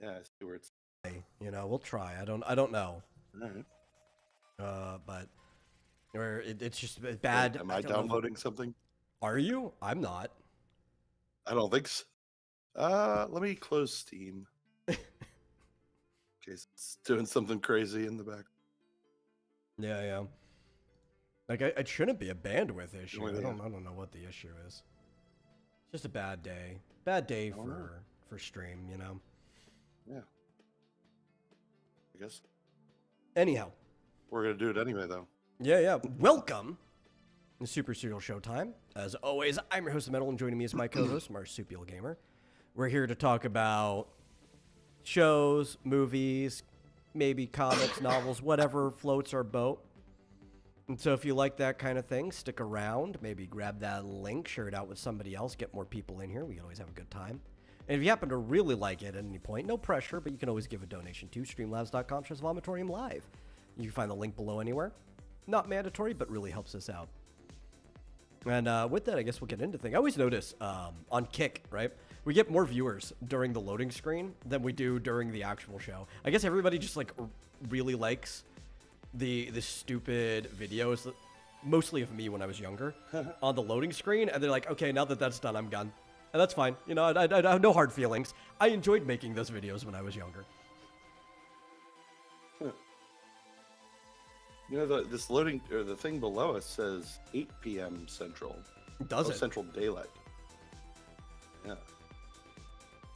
Yeah, I see where it's. You know, we'll try. I don't know. All right. But or it's just Wait, bad. am I I don't know. downloading something? Are you? I'm not. I don't think so. Let me close Steam. In case it's doing something crazy in the back. Yeah, yeah. Like it shouldn't be a bandwidth issue. Wait, I yeah. don't know what the issue is. It's just a bad day. Bad day don't know. for stream, you know. Yeah. I guess Anyhow. we're gonna do it anyway, though. Yeah, yeah. Welcome to Super Serial Showtime. As always, I'm your host, Metal, and joining me is my co-host, Marsupial Gamer. We're here to talk about shows, movies, maybe comics, novels, whatever floats our boat. And so if you like that kind of thing, stick around. Maybe grab that link, share it out with somebody else, get more people in here. We can always have a good time. And if you happen to really like it at any point, no pressure, but you can always give a donation to streamlabs.com/vomitorium live. You can find the link below anywhere. Not mandatory, but really helps us out. And with that, I guess we'll get into things. I always notice on Kick, right? We get more viewers during the loading screen than we do during the actual show. I guess everybody just like really likes the stupid videos, mostly of me when I was younger, on the loading screen, and they're like, okay, now that that's done, I'm done. And that's fine. You know, I have no hard feelings. I enjoyed making those videos when I was younger. You know, this loading or the thing below us says 8 p.m. Central. Does it? Central Daylight. Yeah.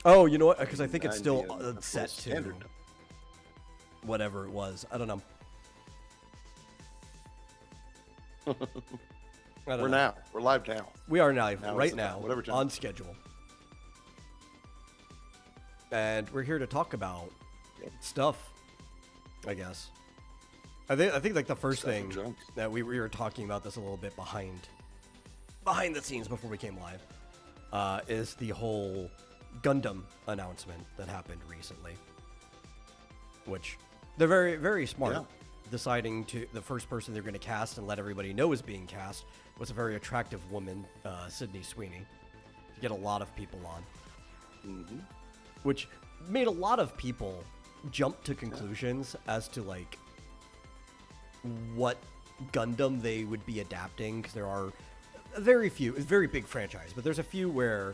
Oh, you know what? Because I think it's 9 still p.m. That's set full to standard. whatever it was. I don't know. We're now. We're live now. We are live Now right is the time, now, whatever time. on schedule. And we're here to talk about stuff, I guess. I think like the first Stuff and thing junk. that we were talking about this a little bit behind the scenes before we came live, is the whole Gundam announcement that happened recently. Which they're very, very smart. Yeah. Deciding to the first person they're going to cast and let everybody know is being cast was a very attractive woman, Sydney Sweeney, to get a lot of people on, which made a lot of people jump to conclusions as to like what Gundam they would be adapting, because there are very few. It's a very big franchise, but there's a few where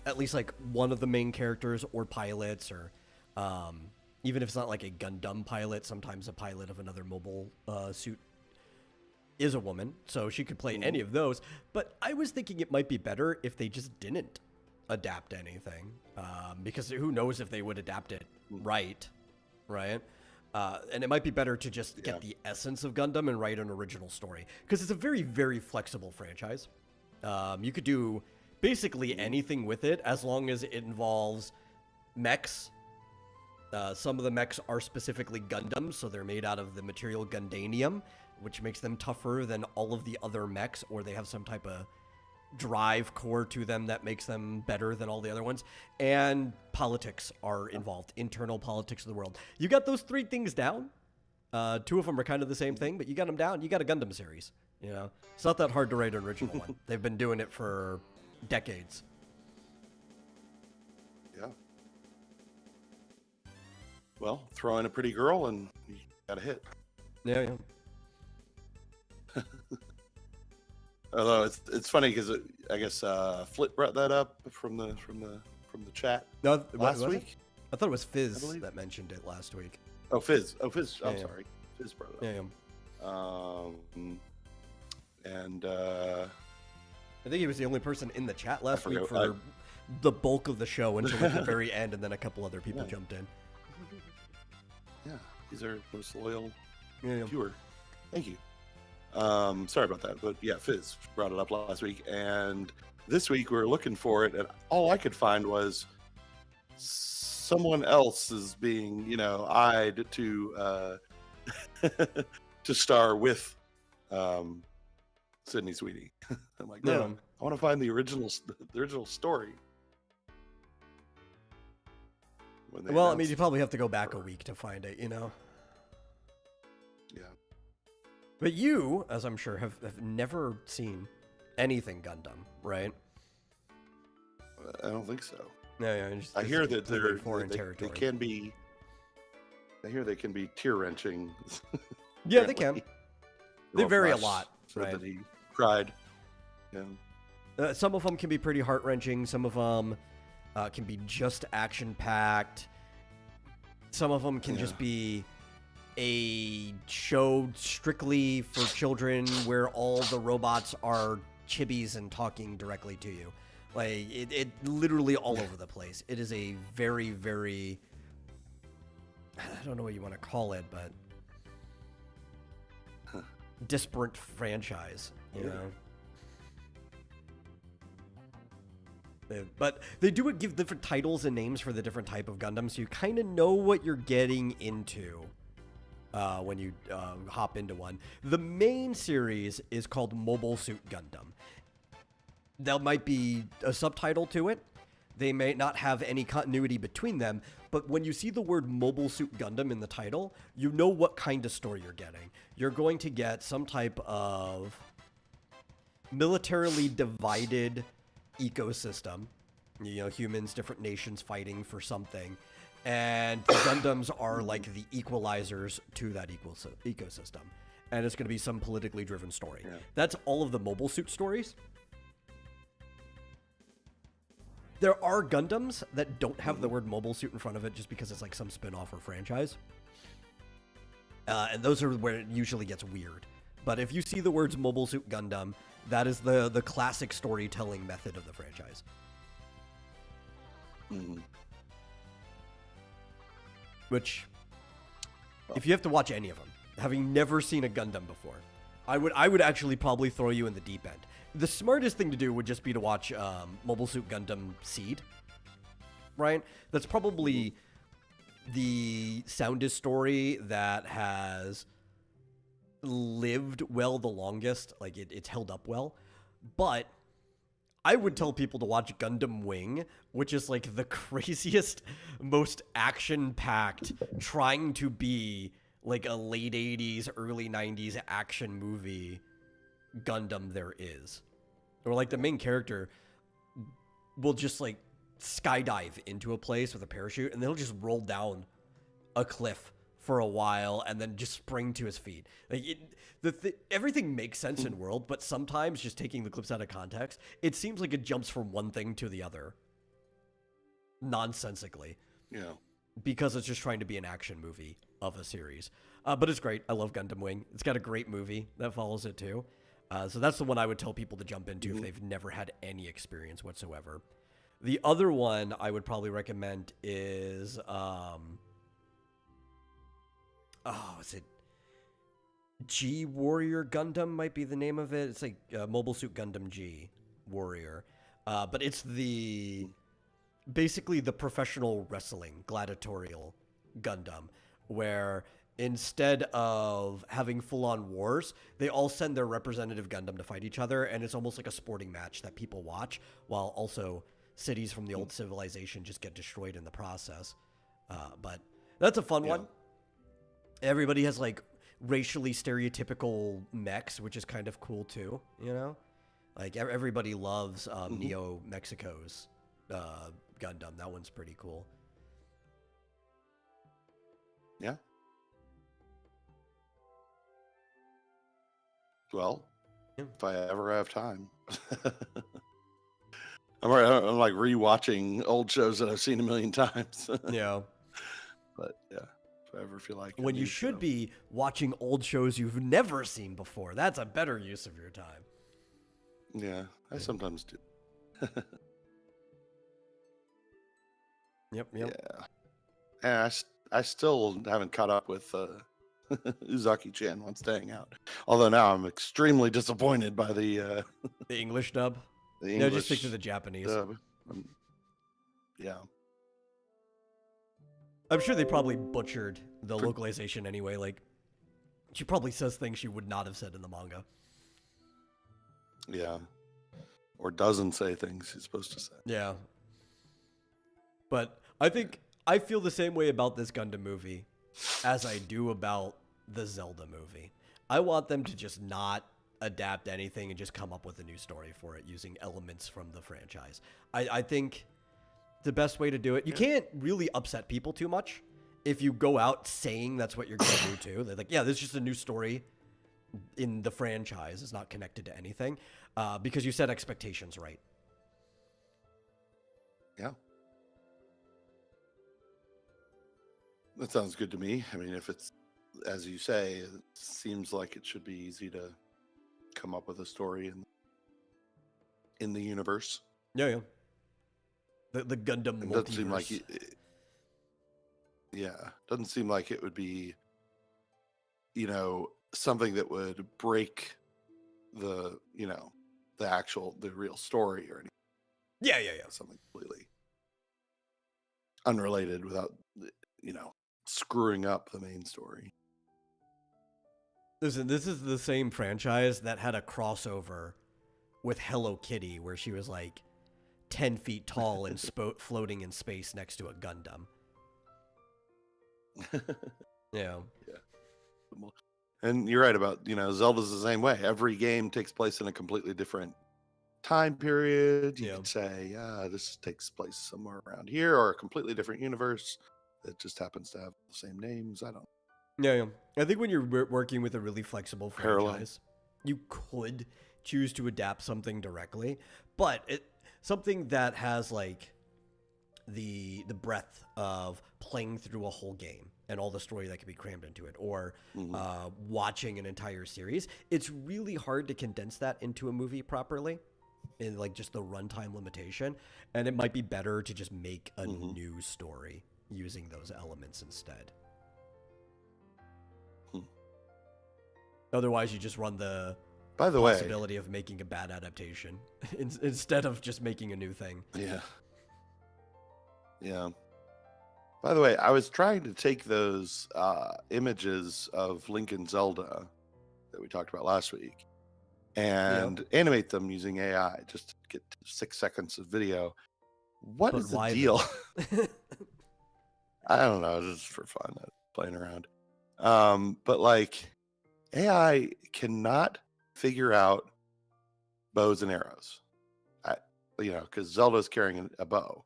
at least like one of the main characters or pilots or even if it's not like a Gundam pilot, sometimes a pilot of another mobile suit is a woman, so she could play any of those. But I was thinking it might be better if they just didn't adapt anything, because who knows if they would adapt it right? And it might be better to just get the essence of Gundam and write an original story, because it's a very, very flexible franchise. You could do basically anything with it as long as it involves mechs. Some of the mechs are specifically Gundam, so they're made out of the material Gundanium, which makes them tougher than all of the other mechs, or they have some type of drive core to them that makes them better than all the other ones. And politics are involved, internal politics of the world. You got those three things down. Two of them are kind of the same thing, but you got them down. You got a Gundam series. You know, it's not that hard to write an original one. They've been doing it for decades. Yeah. Well, throw in a pretty girl and you got a hit. Yeah. Although it's funny because I guess Flit brought that up from the chat No, last was it? week. I thought it was Fizz believe. that mentioned it last week. Oh, Fizz. I'm Yeah. sorry. Fizz brought it up. Yeah. And I think he was the only person in the chat last week forgot- for the bulk of the show until like the very end, and then a couple other people Yeah. jumped in. yeah, he's our most loyal Yeah. viewer. Thank you. Sorry about that, but yeah, Fizz brought it up last week, and this week we were looking for it, and all I could find was someone else is being, eyed to to star with Sydney Sweeney. I'm like, no, Yeah. I want to find the original story. When they Well, I mean, announced you probably have to go back a week to find it, you know? Yeah. But you, as I'm sure, have never seen anything Gundam, right? I don't think so. No, yeah, I hear that they're foreign they territory. can be. I hear they can be tear wrenching. Yeah, they can. They vary a lot, right? That he cried. Yeah. Some of them can be pretty heart wrenching. Some of them can be just action packed. Some of them can just be a show strictly for children where all the robots are chibis and talking directly to you. Like, it literally all over the place. It is a very, very, I don't know what you want to call it, but disparate franchise, you know? But they do give different titles and names for the different type of Gundam, so you kind of know what you're getting into when you hop into one. The main series is called Mobile Suit Gundam. There might be a subtitle to it. They may not have any continuity between them, but when you see the word Mobile Suit Gundam in the title, you know what kind of story you're getting. You're going to get some type of militarily divided ecosystem, you know, humans, different nations fighting for something, and the Gundams are like the equalizers to that ecosystem, and it's going to be some politically driven story. That's all of the Mobile Suit stories. There are Gundams that don't have the word Mobile Suit in front of it just because it's like some spin-off or franchise, and those are where it usually gets weird. But if you see the words Mobile Suit Gundam, that is the classic storytelling method of the franchise. Which, if you have to watch any of them, having never seen a Gundam before, I would actually probably throw you in the deep end. The smartest thing to do would just be to watch Mobile Suit Gundam Seed, right? That's probably the soundest story that has lived well the longest. Like, it's held up well. But I would tell people to watch Gundam Wing, which is like the craziest, most action-packed, trying to be like a late 80s, early 90s action movie Gundam there is. Or like the main character will just like skydive into a place with a parachute and they'll just roll down a cliff for a while and then just spring to his feet. Like everything makes sense in world, but sometimes just taking the clips out of context, it seems like it jumps from one thing to the other nonsensically. Yeah. Because it's just trying to be an action movie of a series. But it's great. I love Gundam Wing. It's got a great movie that follows it too. So that's the one I would tell people to jump into if they've never had any experience whatsoever. The other one I would probably recommend is, is it G Warrior Gundam might be the name of it. It's like Mobile Suit Gundam G Warrior. But it's basically the professional wrestling gladiatorial Gundam, where instead of having full-on wars, they all send their representative Gundam to fight each other, and it's almost like a sporting match that people watch, while also cities from the old civilization just get destroyed in the process. But that's a fun one. Everybody has like racially stereotypical mechs, which is kind of cool too, you know? Like everybody loves Neo Mexico's Gundam. That one's pretty cool. Yeah. Well, if I ever have time. I'm like rewatching old shows that I've seen a million times. Yeah. But yeah, if I ever feel like when you should be watching old shows you've never seen before. That's a better use of your time. Yeah, I sometimes do. Yep. Yeah. And I still haven't caught up with Uzaki-chan wants to hang out. Although now I'm extremely disappointed by the English dub. The English just stick to the Japanese. dub. Yeah. I'm sure they probably butchered the localization anyway. Like, she probably says things she would not have said in the manga. Yeah. Or doesn't say things he's supposed to say. Yeah. But I feel the same way about this Gundam movie as I do about the Zelda movie. I want them to just not adapt anything and just come up with a new story for it using elements from the franchise. I think The best way to do it. You can't really upset people too much if you go out saying that's what you're going to do too. They're like, yeah, this is just a new story in the franchise. It's not connected to anything because you set expectations right. Yeah. That sounds good to me. I mean, if it's, as you say, it seems like it should be easy to come up with a story in the universe. Yeah. The Gundam multiverse. Doesn't seem like doesn't seem like it would be, something that would break the real story or anything. Yeah. Something completely unrelated without, screwing up the main story. Listen, this is the same franchise that had a crossover with Hello Kitty where she was like 10 feet tall and floating in space next to a Gundam. Yeah. And you're right about, Zelda's the same way. Every game takes place in a completely different time period. You could say, this takes place somewhere around here or a completely different universe that just happens to have the same names. I don't know. Yeah. I think when you're working with a really flexible franchise, you could choose to adapt something directly, but something that has like the breadth of playing through a whole game and all the story that can be crammed into it, or watching an entire series, it's really hard to condense that into a movie properly in like just the runtime limitation. And it might be better to just make a new story using those elements instead. Otherwise, you just run the possibility of making a bad adaptation instead of just making a new thing. Yeah. By the way, I was trying to take those images of Link and Zelda that we talked about last week and animate them using AI just to get 6 seconds of video. What is the deal? I don't know. Just for fun, playing around. But like, AI cannot figure out bows and arrows. Because Zelda's carrying a bow.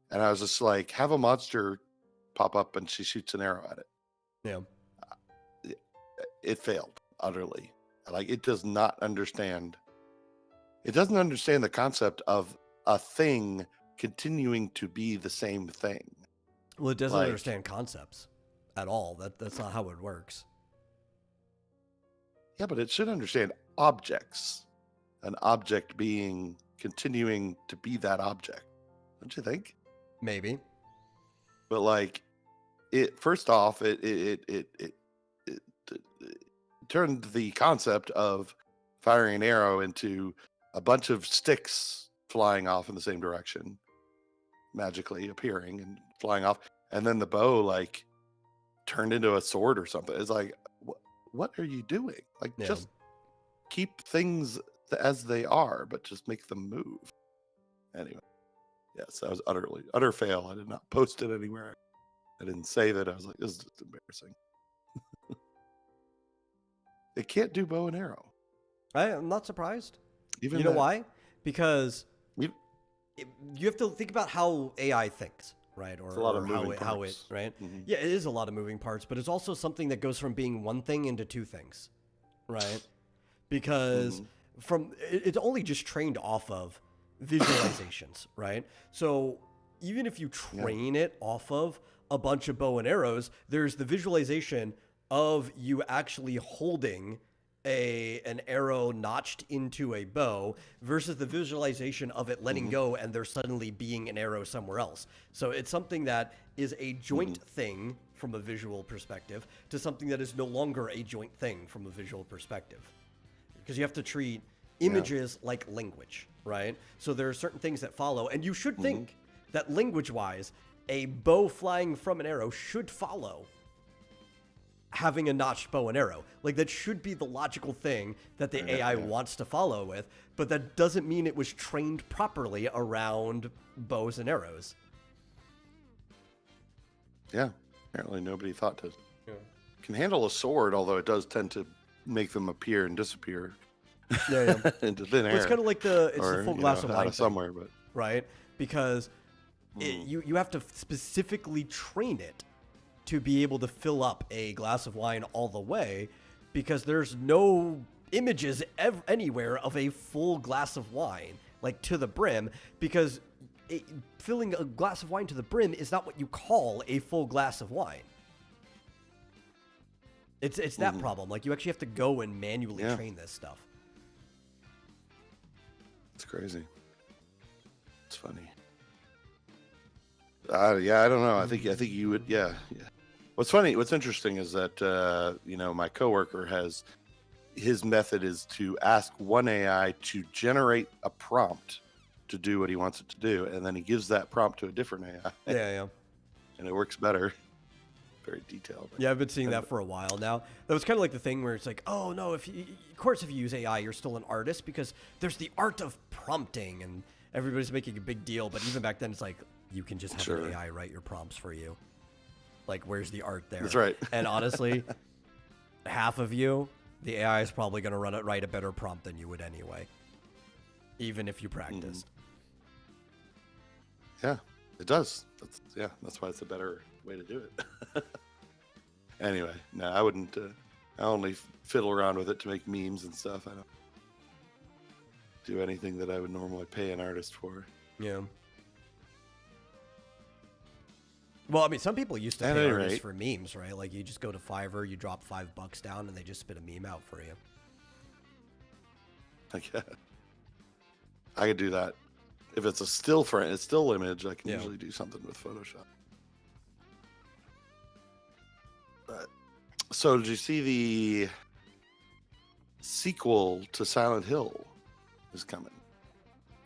And I was just like, have a monster pop up and she shoots an arrow at it. Yeah. It failed utterly. Like, it does not understand. It doesn't understand the concept of a thing continuing to be the same thing. Well, it doesn't understand concepts at all. That's not how it works. Yeah, but it should understand objects. An object being continuing to be that object. Don't you think? Maybe. But like, it first off, it turned the concept of firing an arrow into a bunch of sticks flying off in the same direction, magically appearing and flying off, and then the bow like turned into a sword or something. It's like, what are you doing? Like, just keep things as they are, but just make them move. Anyway, yes, that was utter fail. I did not post it anywhere. I didn't save it. I was like, this is just embarrassing. It can't do bow and arrow. I'm not surprised. Even you know why? Because you have to think about how AI thinks, right? Or, it's a lot of how it, right? Mm-hmm. Yeah, it is a lot of moving parts, but it's also something that goes from being one thing into two things, right? Because it's only just trained off of visualizations, right? So even if you train it off of a bunch of bow and arrows, there's the visualization of you actually holding an arrow notched into a bow versus the visualization of it letting go and there suddenly being an arrow somewhere else. So it's something that is a joint thing from a visual perspective to something that is no longer a joint thing from a visual perspective. Because you have to treat images like language, right? So there are certain things that follow, and you should think that language-wise, a bow flying from an arrow should follow having a notched bow and arrow. Like, that should be the logical thing that the AI wants to follow with, but that doesn't mean it was trained properly around bows and arrows. Yeah, apparently nobody thought to. Can handle a sword, although it does tend to make them appear and disappear. Yeah. Into thin air. Well, it's kind of like the full glass of wine out of somewhere, but right? Because you have to specifically train it to be able to fill up a glass of wine all the way, because there's no images anywhere of a full glass of wine, like to the brim, because filling a glass of wine to the brim is not what you call a full glass of wine. It's that problem. Like, you actually have to go and manually train this stuff. It's crazy. It's funny. Yeah, I don't know. I think you would. Yeah. What's funny? What's interesting is that my coworker has, his method is to ask one AI to generate a prompt to do what he wants it to do, and then he gives that prompt to a different AI. Yeah. And it works better. Very detailed. Yeah, I've been seeing that for a while now. That was kind of like the thing where it's like, oh no, of course if you use AI, you're still an artist, because there's the art of prompting, and everybody's making a big deal. But even back then, it's like, you can just have an AI write your prompts for you. Like, where's the art there? That's right. And honestly, half of you, the AI is probably going to write a better prompt than you would anyway, even if you practiced. Yeah, it does. That's why it's a better way to do it. Anyway, no, I wouldn't. I only fiddle around with it to make memes and stuff. I don't do anything that I would normally pay an artist for. Yeah. Well, I mean, some people used to pay artists for memes, right? Like, you just go to Fiverr, you drop $5 down, and they just spit a meme out for you. I could do that. If it's a still image, I can usually do something with Photoshop. But, so did you see the sequel to Silent Hill is coming?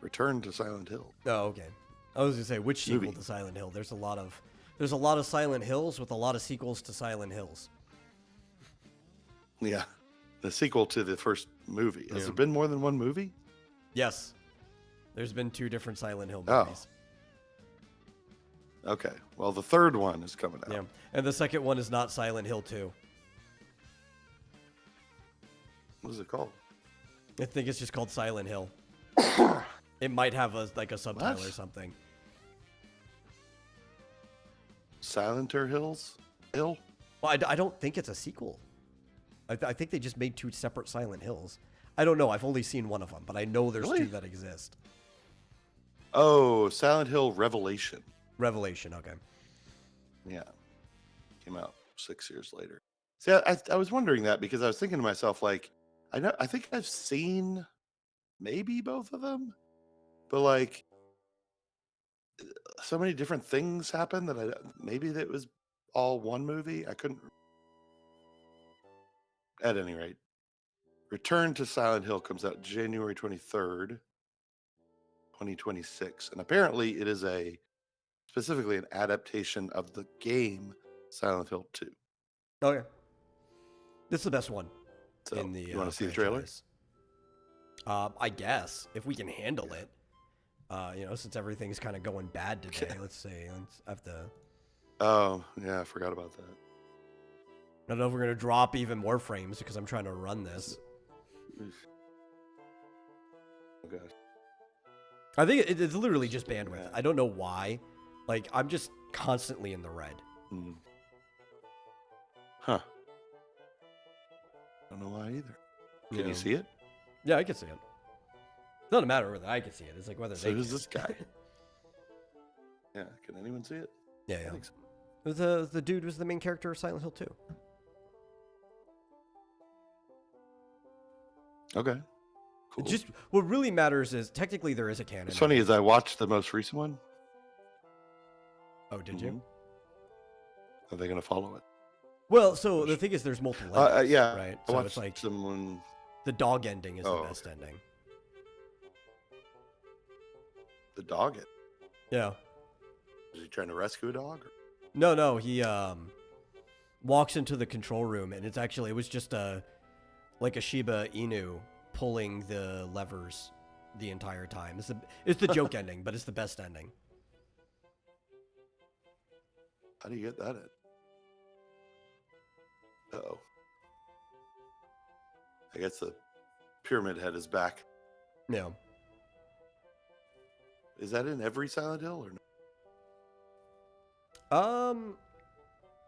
Return to Silent Hill. Oh, okay. I was gonna say, which sequel to Silent Hill? There's a lot of Silent Hills with a lot of sequels to Silent Hills. Yeah, the sequel to the first movie. Has there been more than one movie? Yes, there's been 2 different Silent Hill movies. Okay, well, the third one is coming out. Yeah, and the second one is not Silent Hill 2. What is it called? I think it's just called Silent Hill. It might have a subtitle or something. Silenter Hills? Hill? Well, I don't think it's a sequel. I think they just made 2 separate Silent Hills. I don't know. I've only seen one of them, but I know there's 2 that exist. Oh, Silent Hill Revelation. Revelation, okay. Yeah. Came out 6 years later. See, I was wondering that because I was thinking to myself, like, I think I've seen maybe both of them, but like, so many different things happen that maybe that was all one movie. I couldn't. At any rate, Return to Silent Hill comes out January 23rd, 2026, and apparently it is specifically an adaptation of the game Silent Hill 2. Okay. This is the best one. So, in the you want to see the trailer? I guess if we can handle it. Since everything's kind of going bad today, let's see. I have to. Oh yeah, I forgot about that. I don't know if we're gonna drop even more frames because I'm trying to run this. Oh gosh. I think it's literally just bandwidth. Yeah. I don't know why. Like, I'm just constantly in the red. Huh. I don't know why either. Can you see it? Yeah, I can see it. It doesn't matter whether I can see it. It's like whether so they who's can. This guy? Yeah, can anyone see it? Yeah. I think so. The dude was the main character of Silent Hill 2. Okay. Cool. Just what really matters is technically there is a canon. What's funny is I watched the most recent one. Oh, did you? Are they going to follow it? Well, so the thing is, there's multiple endings, yeah, right? So it's like someone. The dog ending is the best ending. The dog? Yeah. Is he trying to rescue a dog? No. He walks into the control room, and it was just like a Shiba Inu pulling the levers the entire time. It's the joke ending, but it's the best ending. How do you get that in? Uh-oh. I guess the pyramid head is back. Yeah. Is that in every Silent Hill or no?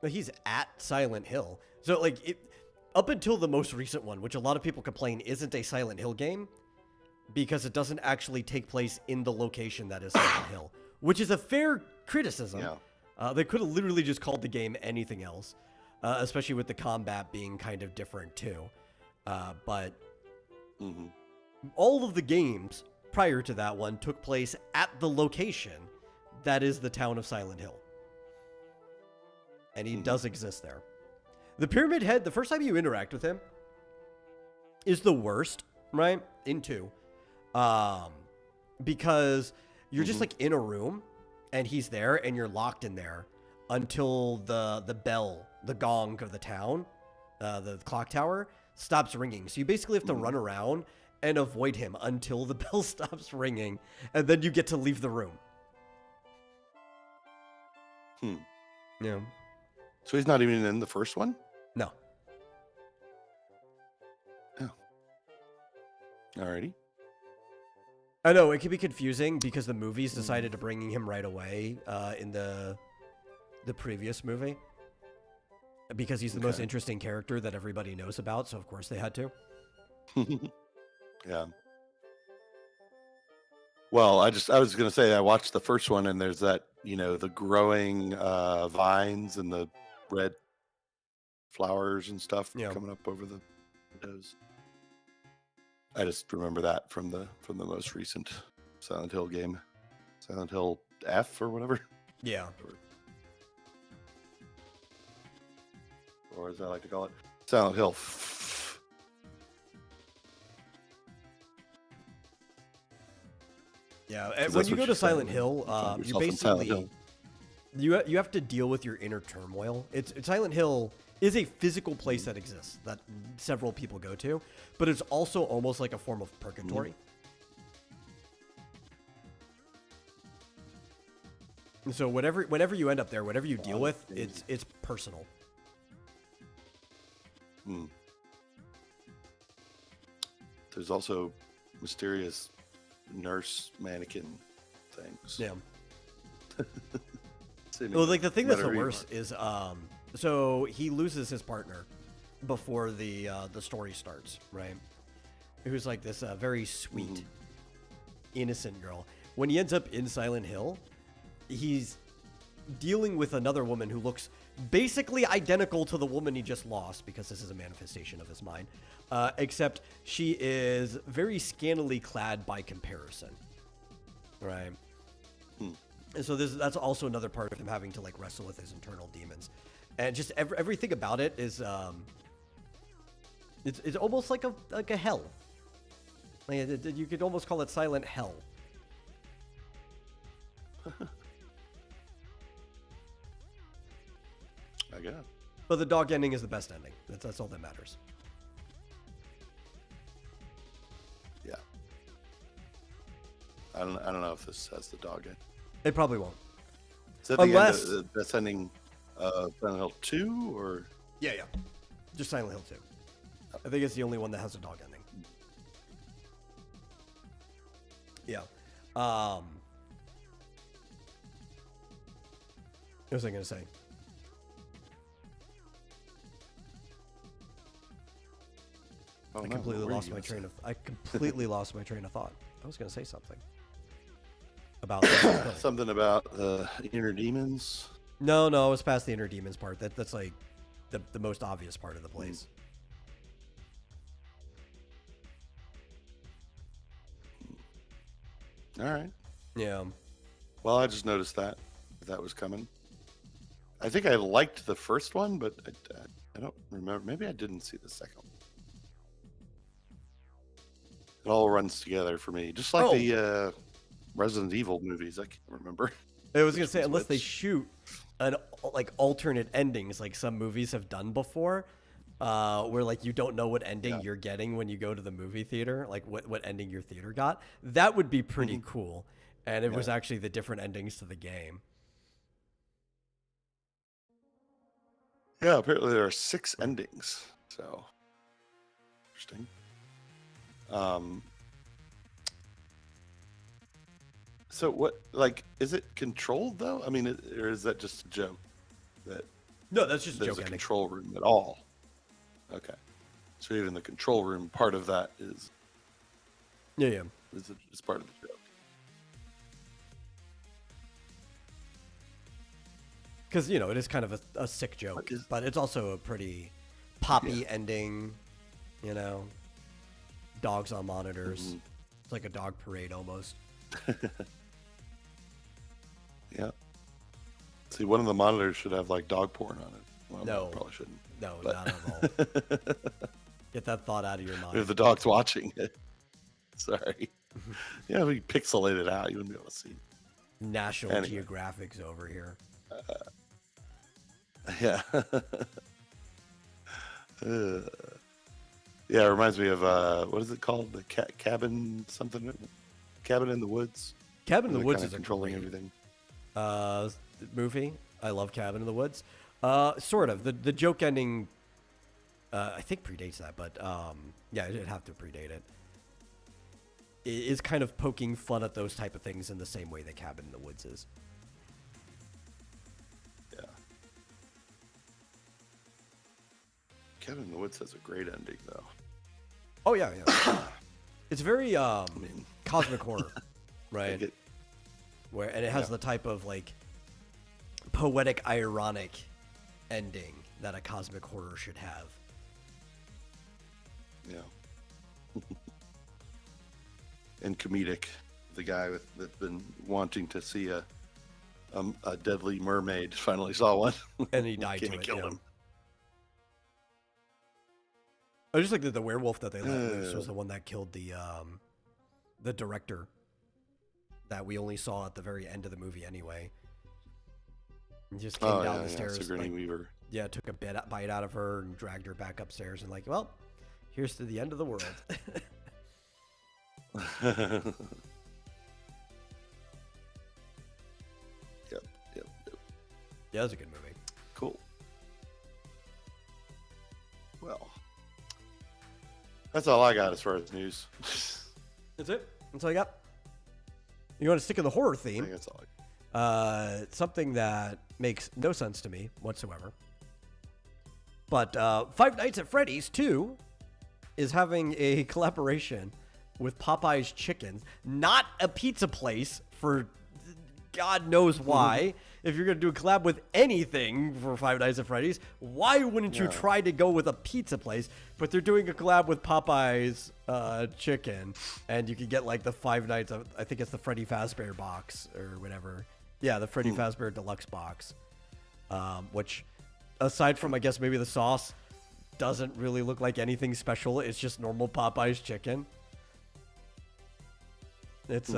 He's at Silent Hill. So like up until the most recent one, which a lot of people complain isn't a Silent Hill game because it doesn't actually take place in the location that is Silent Hill, which is a fair criticism. Yeah. They could have literally just called the game anything else, especially with the combat being kind of different too. But all of the games prior to that one took place at the location that is the town of Silent Hill. And he does exist there. The Pyramid Head, the first time you interact with him, is the worst, right? In 2. Because you're just like in a room and he's there and you're locked in there until the bell, the gong of the town, the clock tower, stops ringing. So you basically have to run around and avoid him until the bell stops ringing, and then you get to leave the room. Yeah. So he's not even in the first one? No. Oh. Alrighty. I know, it can be confusing because the movies decided to bring him right away in the previous movie. Because he's the most interesting character that everybody knows about, so of course they had to. Yeah. Well, I was going to say, I watched the first one and there's that, the growing vines and the red flowers and stuff coming up over the windows. I just remember that from the most recent Silent Hill game, Silent Hill F or whatever. Yeah. Or as I like to call it, Silent Hill. Yeah, and when you go to Silent Hill, you basically you have to deal with your inner turmoil. Silent Hill is a physical place that exists that several people go to, but it's also almost like a form of purgatory. So whenever you end up there, whatever you deal with, it's personal. There's also mysterious nurse mannequin things. Yeah. Well, like the thing that's the worst is so he loses his partner before the story starts, right? Who's like this very sweet, innocent girl. When he ends up in Silent Hill, he's dealing with another woman who looks basically identical to the woman he just lost, because this is a manifestation of his mind, except she is very scantily clad by comparison, right? And so that's also another part of him having to like wrestle with his internal demons, and just everything about it is it's almost like a hell. Like you could almost call it Silent Hell. I guess. But the dog ending is the best ending. That's all that matters. Yeah. I don't know if this has the dog in. It probably won't. Is that Unless the end of that's ending Silent Hill 2 or? Yeah. Just Silent Hill 2. I think it's the only one that has a dog ending. Yeah. What was I gonna say? Oh, I completely lost my train of thought. I was gonna say something about something about the inner demons. No, it was past the inner demons part. That's like the most obvious part of the place. All right. Yeah. Well, I just noticed that was coming. I think I liked the first one, but I don't remember. Maybe I didn't see the second one. It all runs together for me, just like the Resident Evil movies. I can't remember. I was gonna say, unless they shoot an like alternate endings, like some movies have done before, where like you don't know what ending you're getting when you go to the movie theater, like what ending your theater got. That would be pretty cool, and it was actually the different endings to the game. Yeah, apparently there are 6 endings, so interesting. So what? Like, is it controlled though? I mean, or is that just a joke that No, that's just a there's joke a ending. control room at all? Okay. So even the control room part of that is Yeah. is part of the joke. Because, you know, it is kind of a sick joke, but it's also a pretty poppy ending, you know, dogs on monitors. Mm-hmm. It's like a dog parade almost. Yeah. See, one of the monitors should have like dog porn on it. Well, No. probably shouldn't. No, But- not at all. Get that thought out of your mind. If the dog's watching it. Sorry. Yeah, we pixelate it out. You wouldn't be able to see. National Anyway. Geographic's over here. Yeah. Yeah, it reminds me of what is it called? The cabin something? Cabin in the Woods. Cabin in the They're Woods kinda is a controlling great everything. movie. I love Cabin in the Woods. Sort of. The joke ending, I think predates that, but yeah, it'd have to predate it. It is kind of poking fun at those type of things in the same way that Cabin in the Woods is. Yeah. Cabin in the Woods has a great ending though. Oh yeah. It's very cosmic horror, right? And it has the type of like poetic, ironic ending that a cosmic horror should have. Yeah. And comedic. The guy that's been wanting to see a deadly mermaid finally saw one. And he died to Can't it. kill Yeah. him. I just like that the werewolf that they let loose was the one that killed the director that we only saw at the very end of the movie anyway. He just came down the stairs. Sigourney Weaver. Yeah, took a bite out of her and dragged her back upstairs and like, well, here's to the end of the world. Yep. Yeah, it was a good movie. Cool. Well, that's all I got as far as news. That's it. That's all I got. You want to stick in the horror I theme? think that's all I got. Something that makes no sense to me whatsoever. But Five Nights at Freddy's 2 is having a collaboration with Popeye's Chicken, not a pizza place for God knows why. If you're going to do a collab with anything for Five Nights at Freddy's, why wouldn't you try to go with a pizza place? But they're doing a collab with Popeye's Chicken, and you can get like the Five Nights, I think it's the Freddy Fazbear box or whatever. Yeah, the Freddy Fazbear Deluxe box, which aside from, I guess, maybe the sauce, doesn't really look like anything special. It's just normal Popeye's chicken. It's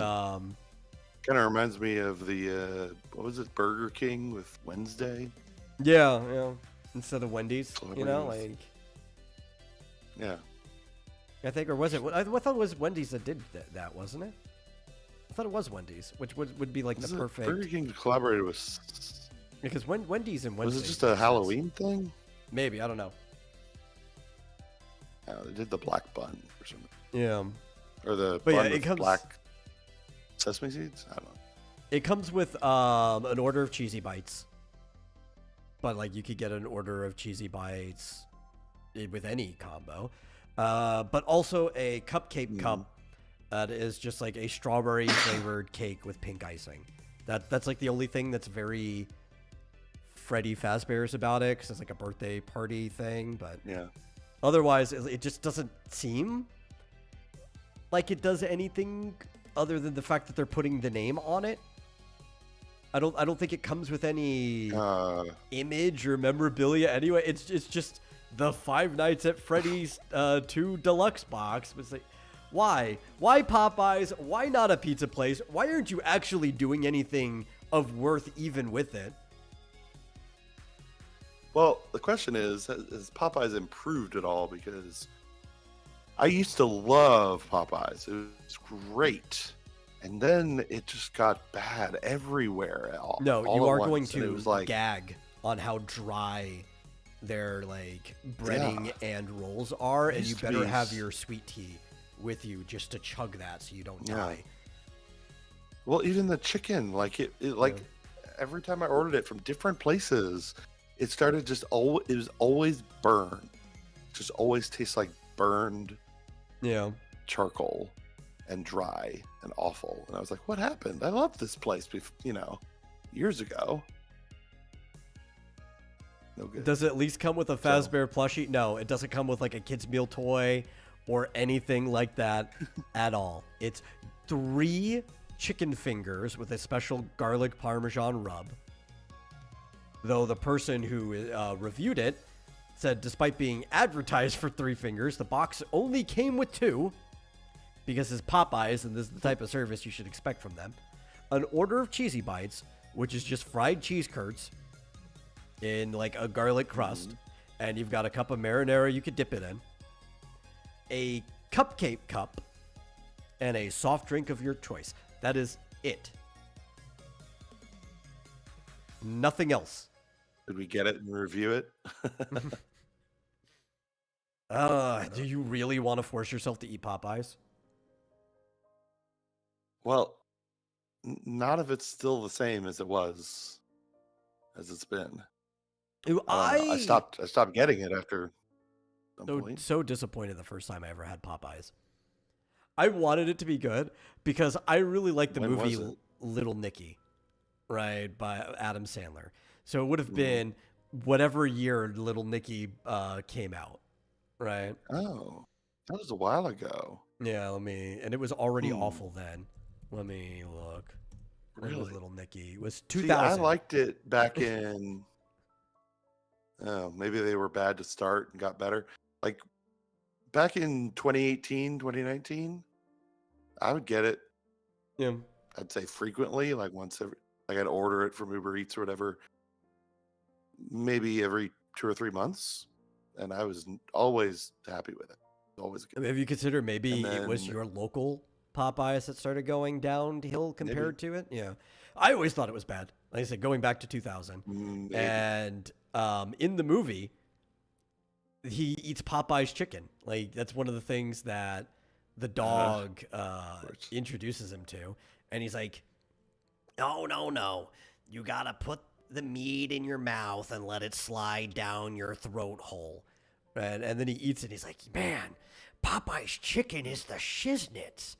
Kind of reminds me of the what was it, Burger King with Wednesday? yeah. Instead of Wendy's, you know, Celebrities. like Yeah. I think, or was it? I thought it was Wendy's that did that, wasn't it? I thought it was Wendy's, which would be like Was the it perfect. Burger King collaborated with. Because Wendy's and Wednesday. Was it just a Halloween thing? Maybe, I don't know. They did the black bun or something, Yeah. or the But yeah, bun it with comes- black sesame seeds. I don't know. It comes with an order of cheesy bites. But like you could get an order of cheesy bites with any combo. But also a cupcake cup that is just like a strawberry flavored cake with pink icing. That's like the only thing that's very Freddy Fazbear's about it, because it's like a birthday party thing. But Yeah. otherwise, it just doesn't seem like it does anything other than the fact that they're putting the name on it. I don't think it comes with any image or memorabilia anyway. It's just the Five Nights at Freddy's 2 Deluxe box. It's like, why Popeyes? Why not a pizza place? Why aren't you actually doing anything of worth even with it? Well, the question is, has Popeyes improved at all? Because I used to love Popeyes. It was great. And then it just got bad everywhere. No, all you at are once. going And it to was like, gag on how dry their like breading and rolls are, and you Used to better be have your sweet tea with you just to chug that so you don't die. Well, even the chicken, like Yeah. like every time I ordered it from different places, it started just it was always burned. Just always tastes like burned Yeah. charcoal and dry and awful. And I was like, what happened? I loved this place, years ago. No good. Does it at least come with a Fazbear plushie? No, it doesn't come with like a kid's meal toy or anything like that at all. It's 3 chicken fingers with a special garlic parmesan rub. Though the person who reviewed it said despite being advertised for 3 fingers, the box only came with 2 because it's Popeyes and this is the type of service you should expect from them. An order of cheesy bites, which is just fried cheese curds in like a garlic crust, and you've got a cup of marinara you could dip it in, a cupcake cup, and a soft drink of your choice. That is it. Nothing else. Did we get it and review it? Do you really want to force yourself to eat Popeyes? Well, not if it's still the same as it's been. Ooh, I stopped getting it after some point. So disappointed the first time I ever had Popeyes. I wanted it to be good because I really liked the When movie was it? Little Nicky, right, by Adam Sandler. So it would have been whatever year Little Nicky came out, right? Oh, that was a while ago. Yeah, and it was already awful then. Let me look. When was Really? Little Nicky? It was See, 2000. I liked it back in. Oh, maybe they were bad to start and got better. Like back in 2018, 2019, I would get it. Yeah. I'd say frequently, like I'd order it from Uber Eats or whatever, maybe every 2 or 3 months, and I was always happy with it. Always good. Have you considered maybe it was then- your local Popeyes that started going downhill compared to it? Yeah. I always thought it was bad. Like I said, going back to 2000. Maybe. And in the movie, he eats Popeye's chicken. Like, that's one of the things that the dog introduces him to. And he's like, oh, no. You got to put the meat in your mouth and let it slide down your throat hole. And then he eats it. He's like, man, Popeye's chicken is the shiznits.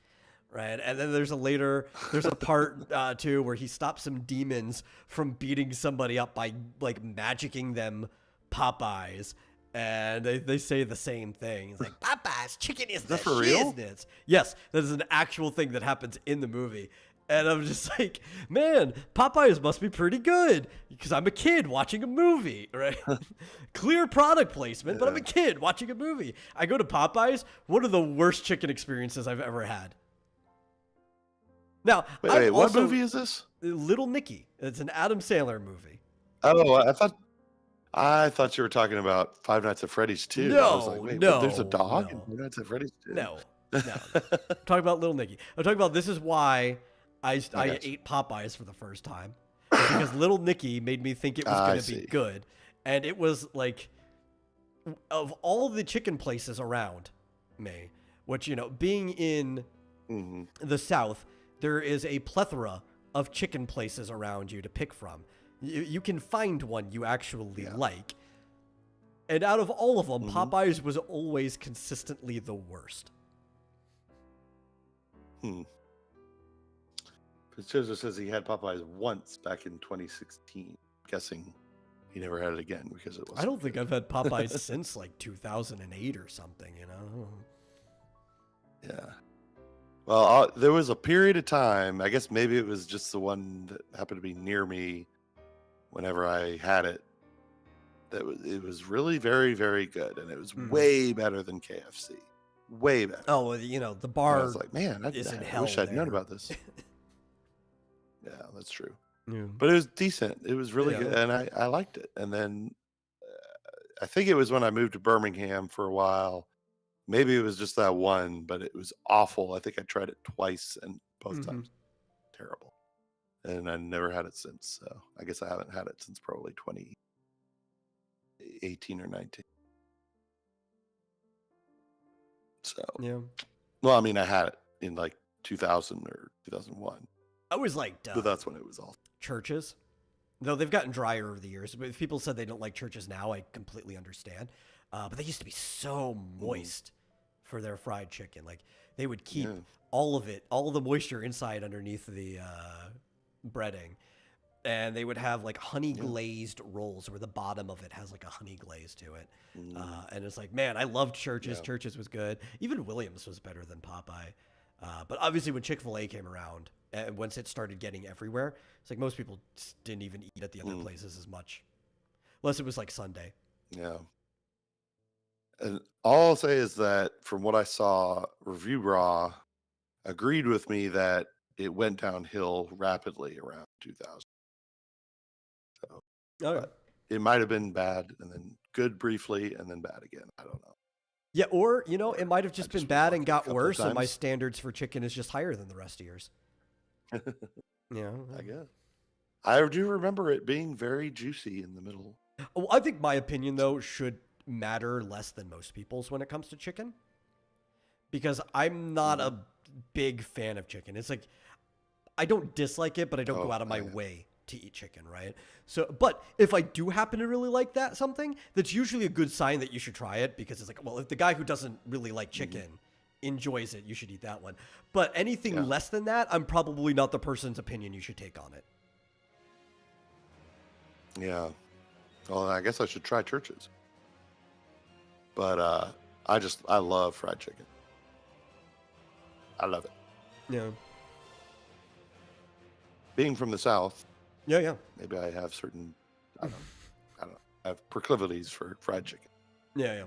Right. And then there's a part too where he stops some demons from beating somebody up by like magicking them Popeyes. And they say the same thing. It's like, Popeye's chicken is the that for real? shiznits. Yes, that is an actual thing that happens in the movie. And I'm just like, man, Popeyes must be pretty good because I'm a kid watching a movie, right? Clear product placement, but I'm a kid watching a movie. I go to Popeyes, one of the worst chicken experiences I've ever had. Now, Wait, what movie is this? Little Nicky. It's an Adam Sandler movie. Oh, I thought you were talking about Five Nights at Freddy's 2. I was like, wait, no, there's a dog no. in Five Nights at Freddy's 2? No. I'm talking about Little Nicky. I'm talking about this is why I ate Popeyes for the first time. Because Little Nicky made me think it was going to be good. And it was like, of all the chicken places around me, which, being in the South, there is a plethora of chicken places around you to pick from. You can find one you actually like. And out of all of them, Popeyes was always consistently the worst. It says he had Popeyes once back in 2016. Guessing he never had it again because it was. I don't think I've had Popeyes since like 2008 or something, Yeah. Well, there was a period of time, I guess maybe it was just the one that happened to be near me whenever I had it, it was really very, very good. And it was way better than KFC. Way better. Oh, the bar and I was like, man, I wish I'd known about this. Yeah, that's true. Yeah. But it was decent. It was really good. And I liked it. And then I think it was when I moved to Birmingham for a while. Maybe it was just that one, but it was awful. I think I tried it twice and both times terrible. And I never had it since. So I guess I haven't had it since probably 2018 or 19. So, yeah. well, I mean, I had it in like 2000 or 2001. I always liked But that's when it was all. churches. Though they've gotten drier over the years. But if people said they don't like churches now, I completely understand. But they used to be so moist for their fried chicken. Like they would keep all of it, all the moisture inside underneath the breading. And they would have like honey glazed rolls where the bottom of it has like a honey glaze to it. And it's like, man, I loved Churches. Yeah. Churches was good. Even Williams was better than Popeye. But obviously when Chick-fil-A came around, and once it started getting everywhere, it's like most people just didn't even eat at the other places as much. Unless it was like Sunday. Yeah. And all I'll say is that from what I saw, Review Raw agreed with me that it went downhill rapidly around 2000. So Okay. it might have been bad and then good briefly and then bad again. I don't know. Yeah, or, you know, it might have just been was bad and lucky a got couple worse, and my times. standards for chicken is just higher than the rest of yours. Yeah. I guess. I do remember it being very juicy in the middle. Well, I think my opinion, though, should matter less than most people's when it comes to chicken. Because I'm not a big fan of chicken. It's like, I don't dislike it, but I don't go out of my way to eat chicken, right? So, but if I do happen to really like something, that's usually a good sign that you should try it, because it's like, well, if the guy who doesn't really like chicken enjoys it, you should eat that one. But anything less than that, I'm probably not the person's opinion you should take on it. Yeah. Well, I guess I should try Churches. But I love fried chicken. I love it. Yeah. Being from the South, Yeah. maybe I have certain, I don't know, I have proclivities for fried chicken. Yeah.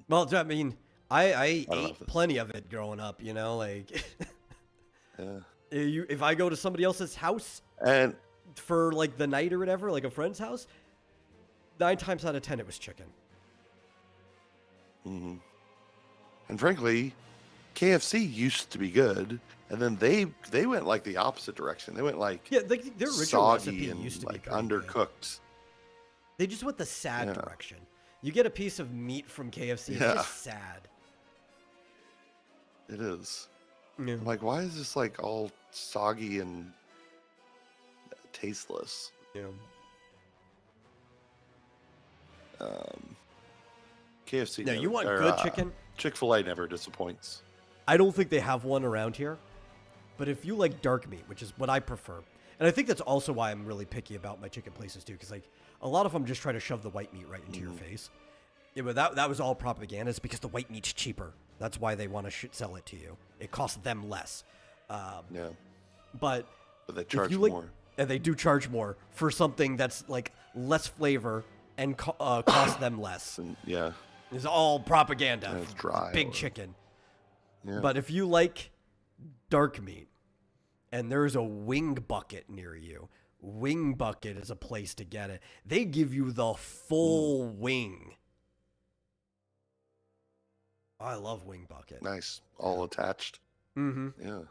Well, I mean, I don't know ate plenty of it growing up, you know, like Yeah. if I go to somebody else's house And for like the night or whatever, like a friend's house, 9 times out of 10 it was chicken. and frankly, KFC used to be good, and then they went like the opposite direction. They went like Yeah, their original soggy recipe and used to be like pretty good. undercooked. They just went the sad Yeah. direction. You get a piece of meat from KFC, it's Yeah. just sad. It is. Yeah. I'm like, why is this like all soggy and tasteless? Yeah. KFC. Now, you want or, good chicken? Chick-fil-A never disappoints. I don't think they have one around here. But if you like dark meat, which is what I prefer, and I think that's also why I'm really picky about my chicken places too, because like a lot of them just try to shove the white meat right into your face. Yeah, but that was all propaganda. It's because the white meat's cheaper. That's why they want to sell it to you. It costs them less. Yeah. But But they if charge you like, more. and they do charge more for something that's like less flavor and cost them less. And yeah. It's all propaganda. And it's for dry big or- chicken. Yeah. But if you like dark meat and there's a wing bucket near you, Wing Bucket is a place to get it. They give you the full wing. I love Wing Bucket. Nice. All attached. Mm-hmm. Yeah.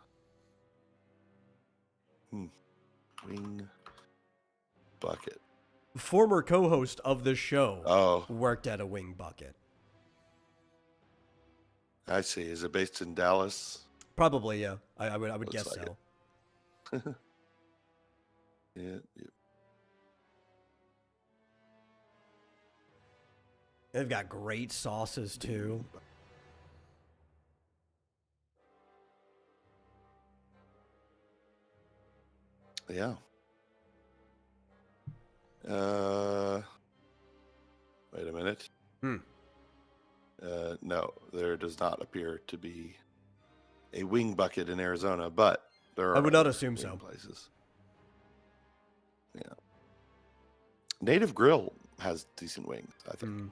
Wing Bucket. Former co-host of this show Oh, worked at a Wing Bucket. I see. Is it based in Dallas? Probably, yeah. I would Looks guess like so. Yeah. They've got great sauces too. Yeah. Wait a minute. No, there does not appear to be a Wing Bucket in Arizona, but there are. I would not other assume wing so. Places. Yeah. Native Grill has decent wings, I think.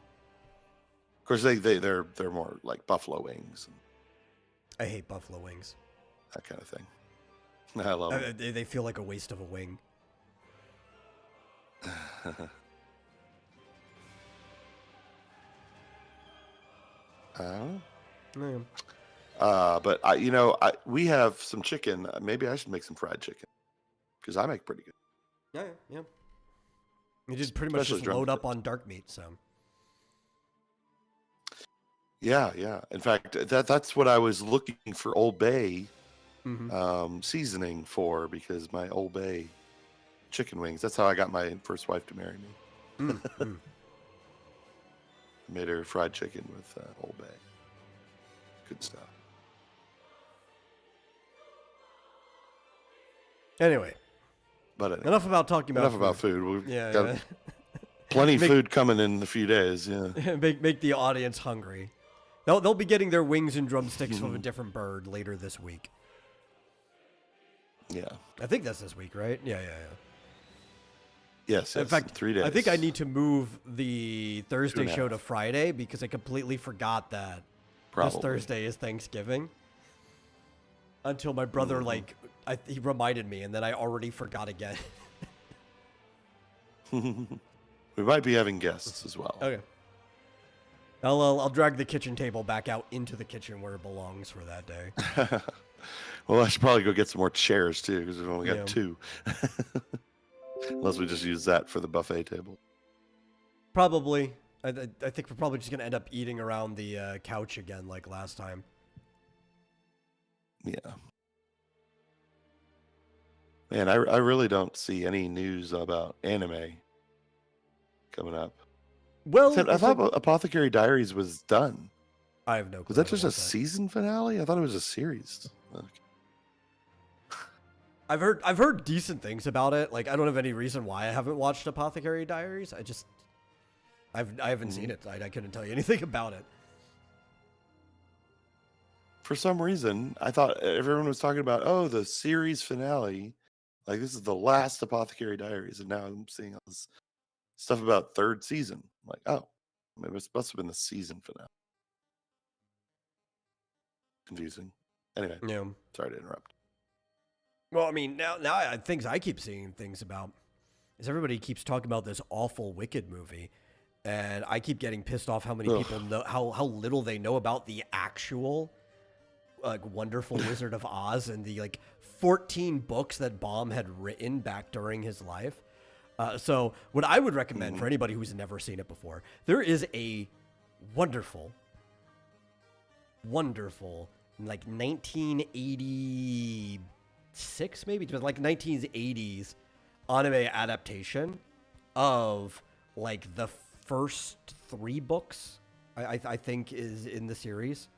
Of course, they're more like buffalo wings and I hate buffalo wings. that kind of thing. I love them. They feel like a waste of a wing. But we have some chicken. Maybe I should make some fried chicken because I make pretty good. Yeah. You just pretty much Especially just drum load up sticks. on dark meat, so. Yeah. In fact, that's what I was looking for Old Bay seasoning for because my Old Bay chicken wings. That's how I got my first wife to marry me. Made her fried chicken with Old Bay. Good stuff. Anyway, enough about talking about about food. We've got yeah. plenty of food coming in a few days. Yeah, make the audience hungry. They'll be getting their wings and drumsticks from a different bird later this week. Yeah, I think that's this week, right? Yeah. Yes. In fact, 3 days. I think I need to move the Thursday show to Friday because I completely forgot that this Thursday is Thanksgiving. Until my brother, he reminded me, and then I already forgot again. We might be having guests as well. Okay. I'll drag the kitchen table back out into the kitchen where it belongs for that day. Well, I should probably go get some more chairs too because we've only got 2. Unless we just use that for the buffet table. Probably. I think we're probably just gonna end up eating around the couch again like last time. Yeah. Man, I really don't see any news about anime coming up. Well, I thought Apothecary Diaries was done. I have no clue. Was that just a season finale? I thought it was a series. Okay. I've heard decent things about it. Like, I don't have any reason why I haven't watched Apothecary Diaries. I haven't seen it. I couldn't tell you anything about it. For some reason, I thought everyone was talking about, the series finale. Like, this is the last Apothecary Diaries. And now I'm seeing all this stuff about 3rd season. I'm like, maybe it must have been the season finale. Confusing. Anyway, sorry to interrupt. Well, I mean, now things I keep seeing things about is everybody keeps talking about this awful Wicked movie. And I keep getting pissed off how many people know, how little they know about the actual wonderful Wizard of Oz and the 14 books that Baum had written back during his life. So what I would recommend for anybody who's never seen it before, there is a wonderful 1986 maybe, but 1980s anime adaptation of the first 3 books I think is in the series.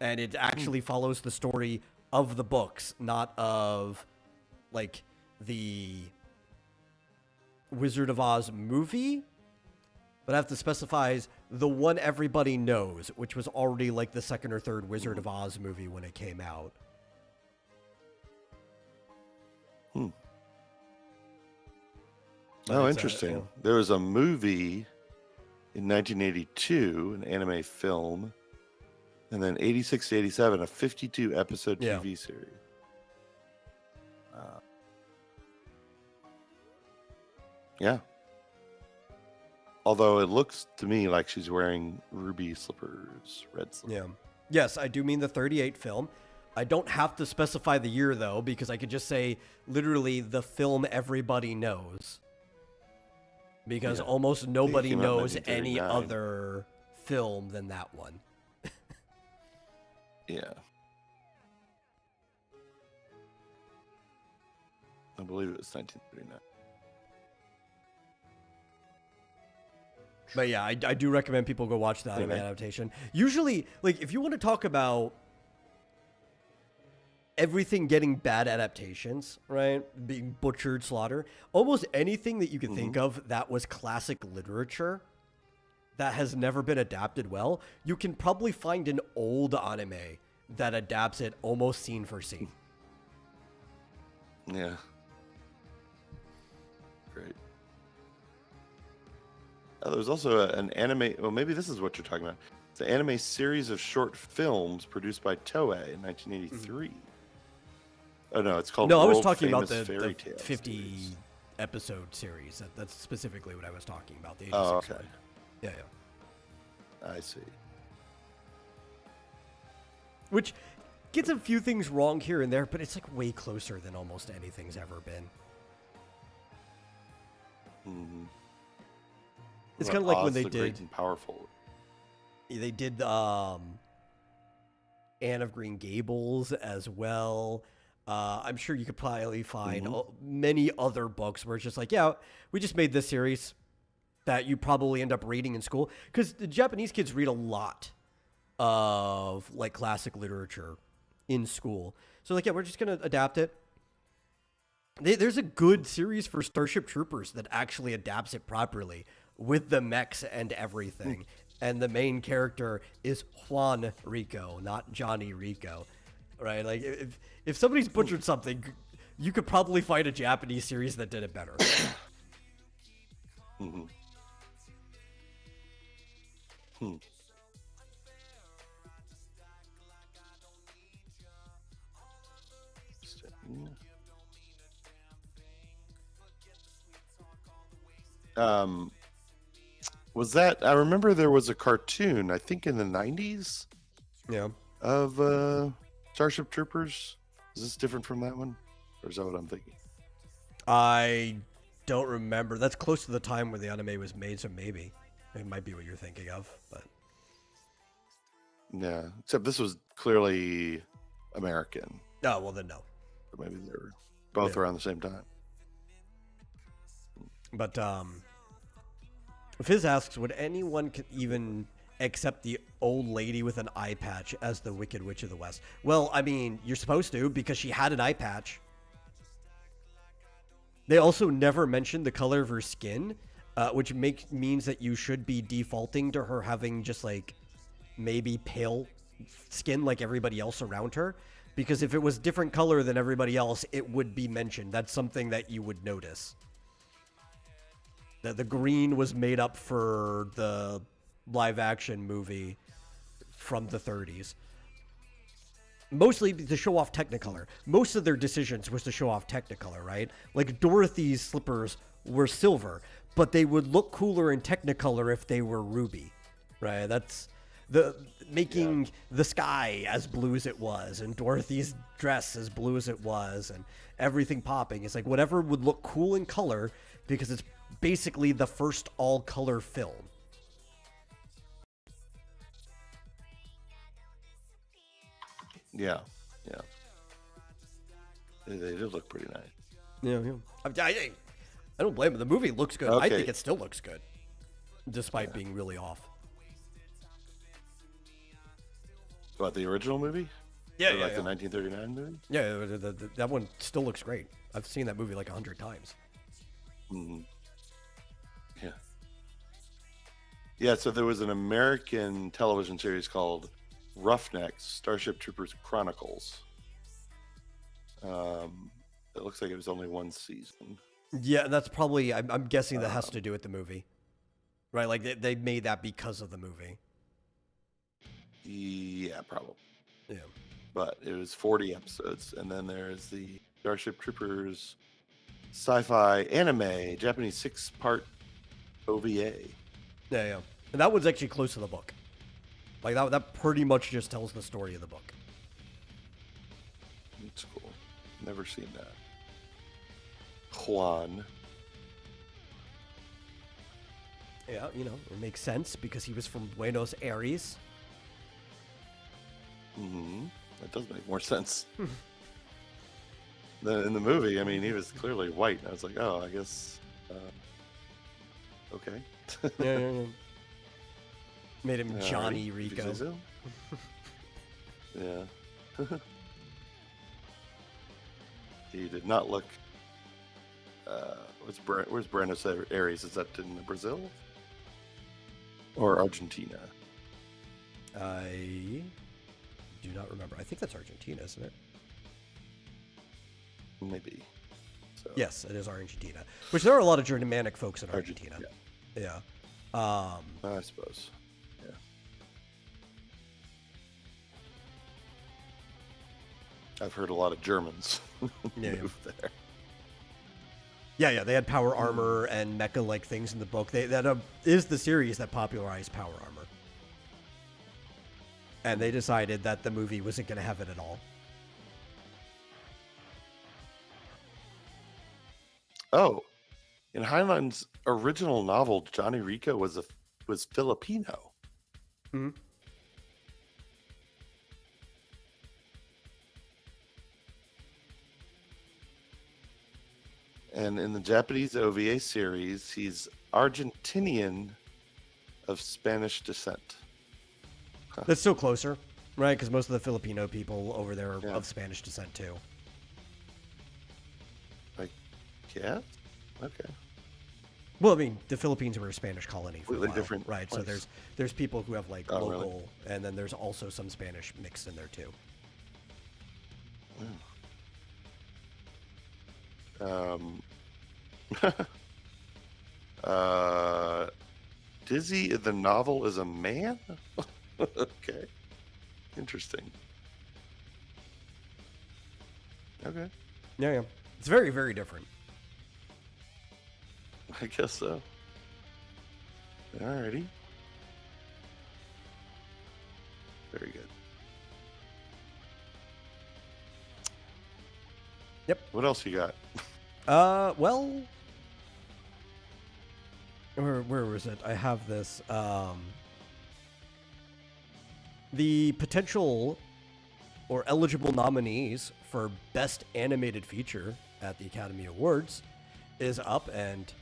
And it actually follows the story of the books, not of the Wizard of Oz movie. But I have to specify the one everybody knows, which was already the 2nd or 3rd Wizard of Oz movie when it came out. Oh, interesting. There was a movie in 1982, an anime film, and then 86 to 87, a 52-episode TV series. Yeah. Although it looks to me like she's wearing ruby slippers, red slippers. Yeah. Yes, I do mean the 38 film. I don't have to specify the year, though, because I could just say literally the film everybody knows. Because almost nobody knows any other film than that one. Yeah. I believe it was 1939. But yeah, I do recommend people go watch the anime adaptation. Usually, if you want to talk about everything getting bad adaptations, right? Being butchered, slaughter, almost anything that you can think of that was classic literature that has never been adapted well, you can probably find an old anime that adapts it almost scene for scene. Yeah. Great. There's also an anime. Well, maybe this is what you're talking about. It's an anime series of short films produced by Toei in 1983. Oh no, it's called. No, I was World talking about Famous the Fairy Tale 50 series. episode series. That's specifically what I was talking about. The 86 Oh, okay. one. Yeah. I see. Which gets a few things wrong here and there, but it's way closer than almost anything's ever been. Mm-hmm. It's kind of like Oz when they the did. Great and Powerful. They did Anne of Green Gables as well. I'm sure you could probably find many other books where it's just like, yeah, we just made this series that you probably end up reading in school, because the Japanese kids read a lot of like classic literature in school. So like, yeah, we're just gonna adapt it. There's a good series for Starship Troopers that actually adapts it properly with the mechs and everything. And the main character is Juan Rico, not Johnny Rico, right? Like if somebody's butchered something, you could probably find a Japanese series that did it better. Mm-hmm. Hmm. Was that? I remember there was a cartoon, I think in the 90s, Yeah. of Starship Troopers. Is this different from that one, or is that what I'm thinking? I don't remember. That's close to the time where the anime was made, so maybe it might be what you're thinking of. But Yeah, except this was clearly American. oh, well then no. Or maybe they were both around the same time. But Fizz asks, would anyone even accept the old lady with an eye patch as the Wicked Witch of the West? Well, I mean, you're supposed to, because she had an eye patch. They also never mentioned the color of her skin, which means that you should be defaulting to her having just like maybe pale skin like everybody else around her. Because if it was different color than everybody else, it would be mentioned. That's something that you would notice. That the green was made up for the live action movie from the 30s. Mostly to show off Technicolor. Most of their decisions was to show off Technicolor, right? Like Dorothy's slippers were silver, but they would look cooler in Technicolor if they were ruby, right? That's the making the sky as blue as it was, and Dorothy's dress as blue as it was, and everything popping. It's like whatever would look cool in color, because it's basically the first all-color film. Yeah, yeah. They did look pretty nice. Yeah. I don't blame it. The movie looks good. Okay. I think it still looks good, despite being really off. What, the original movie? Yeah, or like the 1939 movie? Yeah, that one still looks great. I've seen that movie like 100 times. Mm-hmm. Yeah. Yeah, so there was an American television series called Roughnecks, Starship Troopers Chronicles. It looks like it was only one season. Yeah, that's probably, I'm guessing that has to do with the movie. Right, like they made that because of the movie. Yeah, probably. Yeah. But it was 40 episodes. And then there's the Starship Troopers sci-fi anime, Japanese 6-part OVA. Yeah. And that one's actually close to the book. Like, that pretty much just tells the story of the book. That's cool. Never seen that. Juan. Yeah, it makes sense because he was from Buenos Aires. Mm-hmm. That does make more sense. In the movie, I mean, he was clearly white. I was like, oh, I guess, okay. Yeah. Made him Johnny right, Rico. so. Yeah. He did not look. Where's Buenos Aires? Is that in Brazil or Argentina? I do not remember. I think that's Argentina, isn't it? Maybe. So. Yes, it is Argentina. Which there are a lot of Germanic folks in Argentina. Yeah. I suppose. Yeah. I've heard a lot of Germans move there. Yeah. They had power armor and mecha-like things in the book. That is the series that popularized power armor. And they decided that the movie wasn't going to have it at all. Oh, in Heinlein's original novel, Johnny Rico was Filipino. Hmm. And in the Japanese OVA series, he's Argentinian of Spanish descent. That's still closer, right? Because most of the Filipino people over there are Yeah. of Spanish descent too. Yeah? Okay. Well, I mean, the Philippines were a Spanish colony for a Completely while, different right? So place. there's people who have like Oh, local, really? and then there's also some Spanish mixed in there too. Dizzy in the novel is a man? Okay. Interesting. Okay. Yeah. It's very, very different. I guess so. Alrighty. Very good. Yep. What else you got? Well, where was it? I have this. The potential or eligible nominees for Best Animated Feature at the Academy Awards is up, and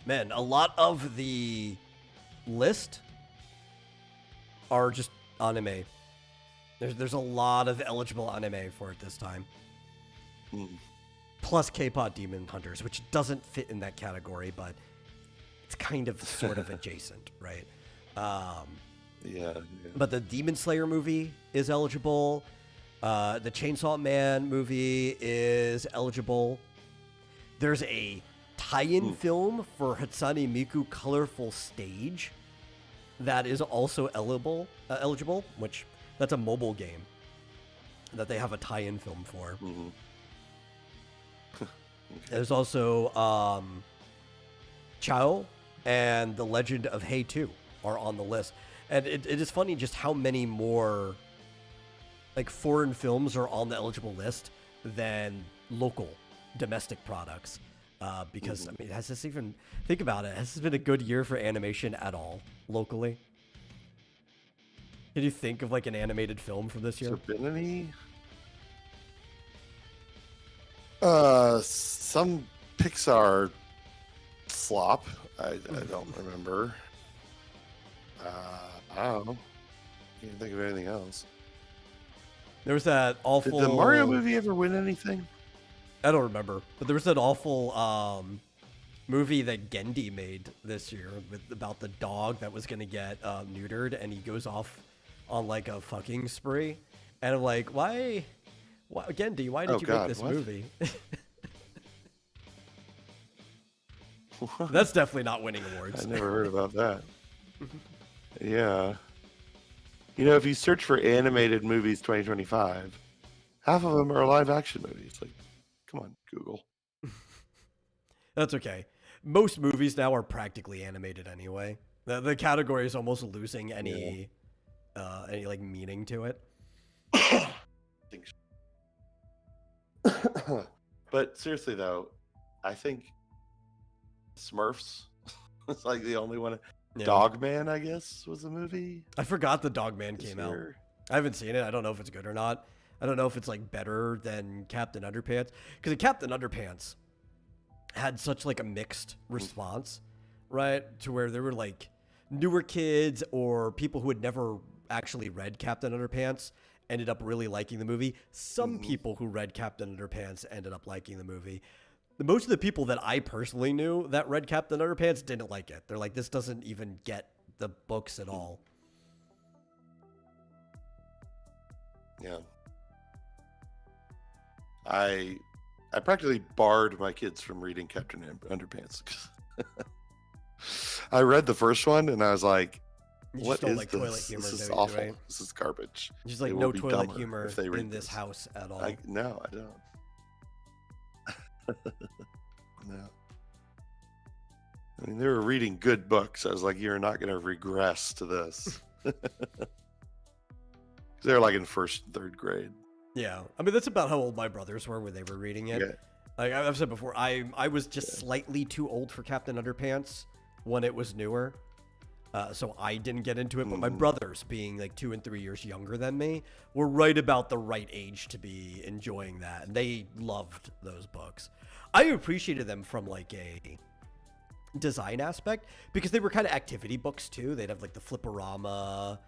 man, a lot of the list are just anime. There's a lot of eligible anime for it this time. Plus K-pop Demon Hunters, which doesn't fit in that category, but it's kind of sort of adjacent, right? Yeah. But the Demon Slayer movie is eligible. The Chainsaw Man movie is eligible. There's a tie-in film for Hatsune Miku Colorful Stage that is also eligible, which that's a mobile game that they have a tie-in film for. Okay. There's also Chao and The Legend of Hei 2 are on the list. And it is funny just how many more like foreign films are on the eligible list than local domestic products. Because I mean, has this even think about it? Has this been a good year for animation at all locally? Can you think of like an animated film from this year? Has there been any? Some Pixar slop. I don't remember. I don't know. Can't think of anything else. There was that awful. Did the Mario movie ever win anything? I don't remember, but there was that awful movie that Gendy made this year about the dog that was gonna get neutered, and he goes off on like a fucking spree, and I'm like, why Gendy? Why did you make this movie? That's definitely not winning awards. I never heard about that. Yeah. You know, if you search for animated movies 2025, half of them are live action movies. Like, come on, Google. That's okay. Most movies now are practically animated anyway. The category is almost losing any like meaning to it. But seriously though, I think Smurfs is like the only one. Yeah. Dogman, I guess, was the movie. I forgot the Dogman this came out. year. I haven't seen it. I don't know if it's good or not. I don't know if it's like better than Captain Underpants, because Captain Underpants had such like a mixed response, right? To where there were like newer kids or people who had never actually read Captain Underpants ended up really liking the movie. Some people who read Captain Underpants ended up liking the movie. Most of the people that I personally knew that read Captain Underpants didn't like it. They're like, this doesn't even get the books at all. Yeah. I practically barred my kids from reading Captain Underpants. I read the first one and I was like, You what just don't is like this? toilet humor. This is don't you, awful. right? This is garbage. Just like They no will be toilet dumber humor if they read in this house at all. No, I don't. No. I mean, they were reading good books. I was like, you're not going to regress to this. They're like in first and third grade. Yeah, I mean that's about how old my brothers were when they were reading it. Yeah. Like I've said before, I was just slightly too old for Captain Underpants when it was newer, so I didn't get into it. But my brothers, being like 2 and 3 years younger than me, were right about the right age to be enjoying that, and they loved those books. I appreciated them from like a design aspect because they were kind of activity books too. They'd have like the flipperama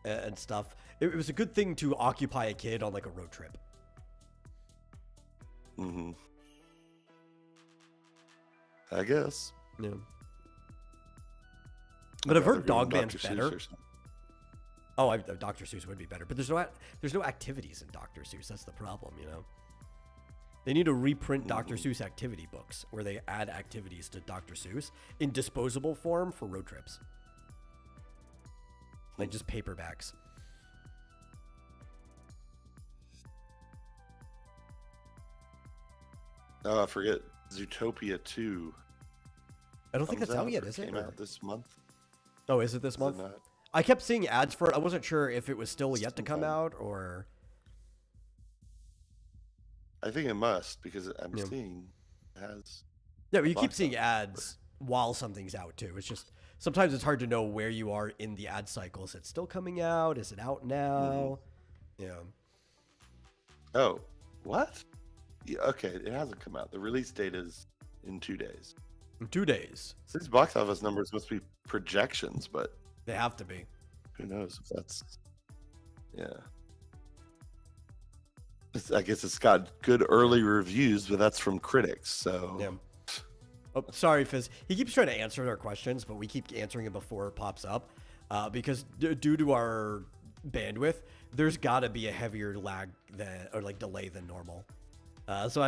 and stuff. It was a good thing to occupy a kid on like a road trip. Mm-hmm. I guess. Yeah. But I've heard Dogman's better. Oh, Dr. Seuss would be better, but there's no activities in Dr. Seuss. That's the problem, you know. They need to reprint Dr. Seuss activity books where they add activities to Dr. Seuss in disposable form for road trips, like just paperbacks. Oh, I forget. Zootopia 2. I don't think that's out yet, is it? Came out this month. Oh, is it this month? I kept seeing ads for it. I wasn't sure if it was still yet to come out or... I think it must, because I'm seeing it has... Yeah, but you keep seeing ads while something's out, too. It's just... Sometimes it's hard to know where you are in the ad cycle. Is it still coming out? Is it out now? Yeah. Oh, what? Yeah, okay, it hasn't come out. The release date is in 2 days. In 2 days. So these box office numbers must be projections, but... They have to be. Who knows if that's... Yeah. I guess it's got good early reviews, but that's from critics, so... Yeah. Oh, sorry, Fizz. He keeps trying to answer our questions, but we keep answering it before it pops up. Because due to our bandwidth, there's got to be a heavier lag delay than normal. So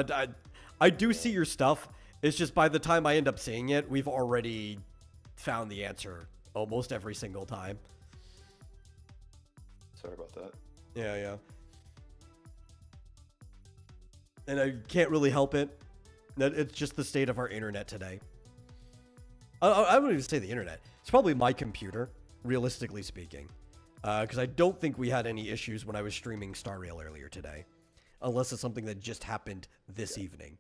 I do see your stuff. It's just by the time I end up seeing it, we've already found the answer almost every single time. Sorry about that. Yeah. And I can't really help it. It's just the state of our internet today. I wouldn't even say the internet. It's probably my computer, realistically speaking. Because I don't think we had any issues when I was streaming Star Rail earlier today. Unless it's something that just happened this evening.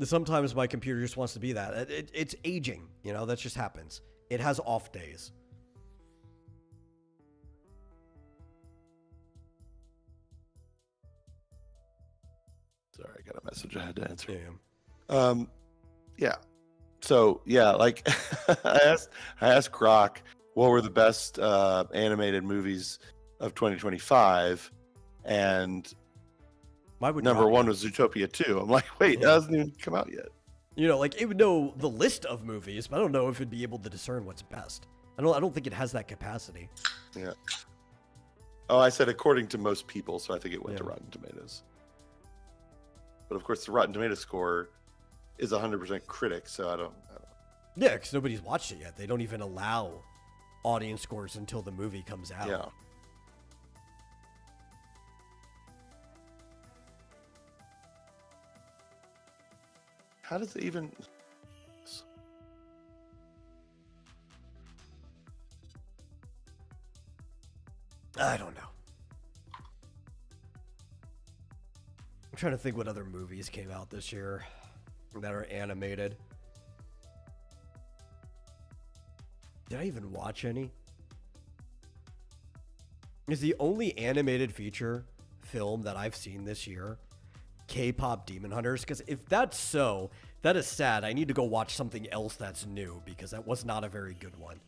Sometimes my computer just wants to be that. It's aging, you know, that just happens. It has off days. Sorry, I got a message I had to answer. Yeah. Yeah. So, yeah, like I asked Grok what were the best animated movies of 2025, and number one was Zootopia 2. I'm like, wait, that hasn't even come out yet. You know, like it would know the list of movies, but I don't know if it'd be able to discern what's best. I don't think it has that capacity. Yeah. Oh, I said according to most people, so I think it went to Rotten Tomatoes. But of course, the Rotten Tomatoes score is 100% critic, so I don't. Yeah, because nobody's watched it yet. They don't even allow audience scores until the movie comes out. Yeah. How does it even... I don't know. I'm trying to think what other movies came out this year that are animated. Did I even watch any? Is the only animated feature film that I've seen this year K-pop Demon Hunters? Because if that's so, that is sad. I need to go watch something else that's new because that was not a very good one.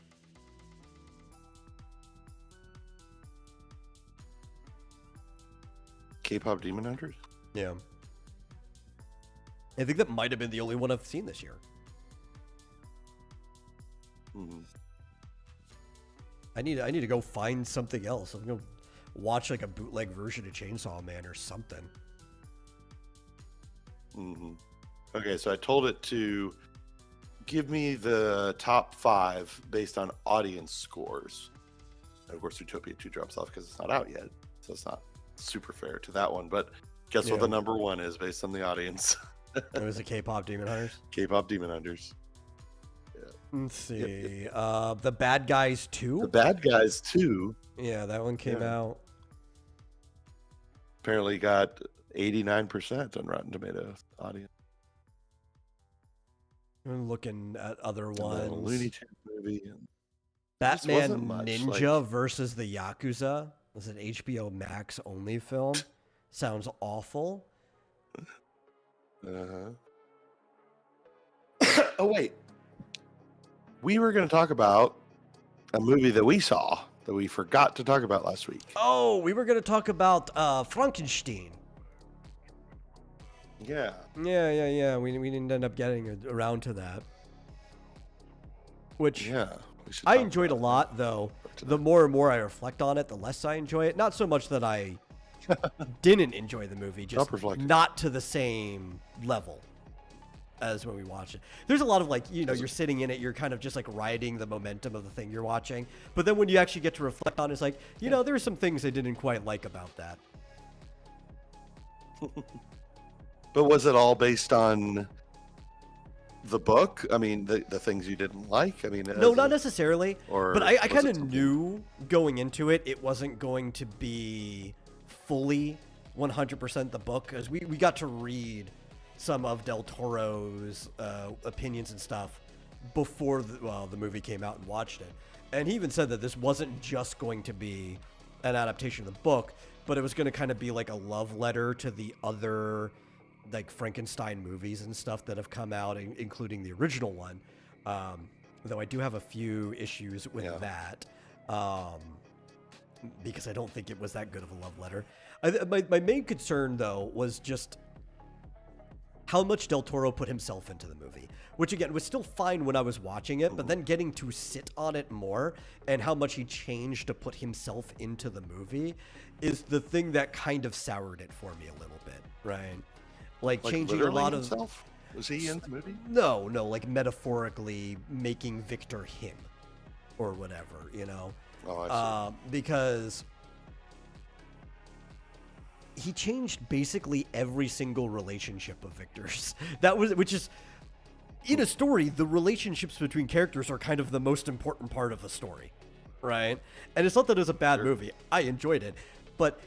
K-pop Demon Hunters? Yeah. I think that might have been the only one I've seen this year. Mm-hmm. I need to go find something else. I'm gonna watch like a bootleg version of Chainsaw Man or something. Mm-hmm. Okay, so I told it to give me the top 5 based on audience scores. And of course, Utopia 2 drops off because it's not out yet, so it's not super fair to that one. But guess what the number 1 is based on the audience? It was the K-pop Demon Hunters. K-pop Demon Hunters. Let's see. The Bad Guys 2? The Bad Guys 2. Yeah, that one came out. Apparently got 89% on Rotten Tomatoes audience. I'm looking at other ones. Looney Tunes movie. Batman Ninja versus the Yakuza. This is an HBO Max only film. sounds awful. Uh-huh. Oh, wait. We were going to talk about a movie that we saw that we forgot to talk about last week. Oh, we were going to talk about Frankenstein. Yeah. Yeah. We didn't end up getting around to that. Which Yeah. I enjoyed a lot, though. The more and more I reflect on it, the less I enjoy it. Not so much that I didn't enjoy the movie, just not to the same level as when we watched it. There's a lot of like, you're sitting in it, you're kind of just like riding the momentum of the thing you're watching. But then when you actually get to reflect on it, it's like, there are some things I didn't quite like about that. But was it all based on the book? I mean, the things you didn't like? I mean, no, not necessarily. But I kind of knew going into it, it wasn't going to be fully 100% the book, because we got to read some of Del Toro's opinions and stuff before the movie came out and watched it. And he even said that this wasn't just going to be an adaptation of the book, but it was going to kind of be like a love letter to the other like Frankenstein movies and stuff that have come out, including the original one. Though I do have a few issues with that, because I don't think it was that good of a love letter. My main concern, though, was just how much Del Toro put himself into the movie, which again was still fine when I was watching it, but then getting to sit on it more and how much he changed to put himself into the movie is the thing that kind of soured it for me a little bit, right? Like changing a lot of himself? Was he in the movie? No, like metaphorically making Victor him or whatever, Oh, I see. Because he changed basically every single relationship of Victor's. Which is, in a story, the relationships between characters are kind of the most important part of a story, right? And it's not that it was a bad movie. I enjoyed it. But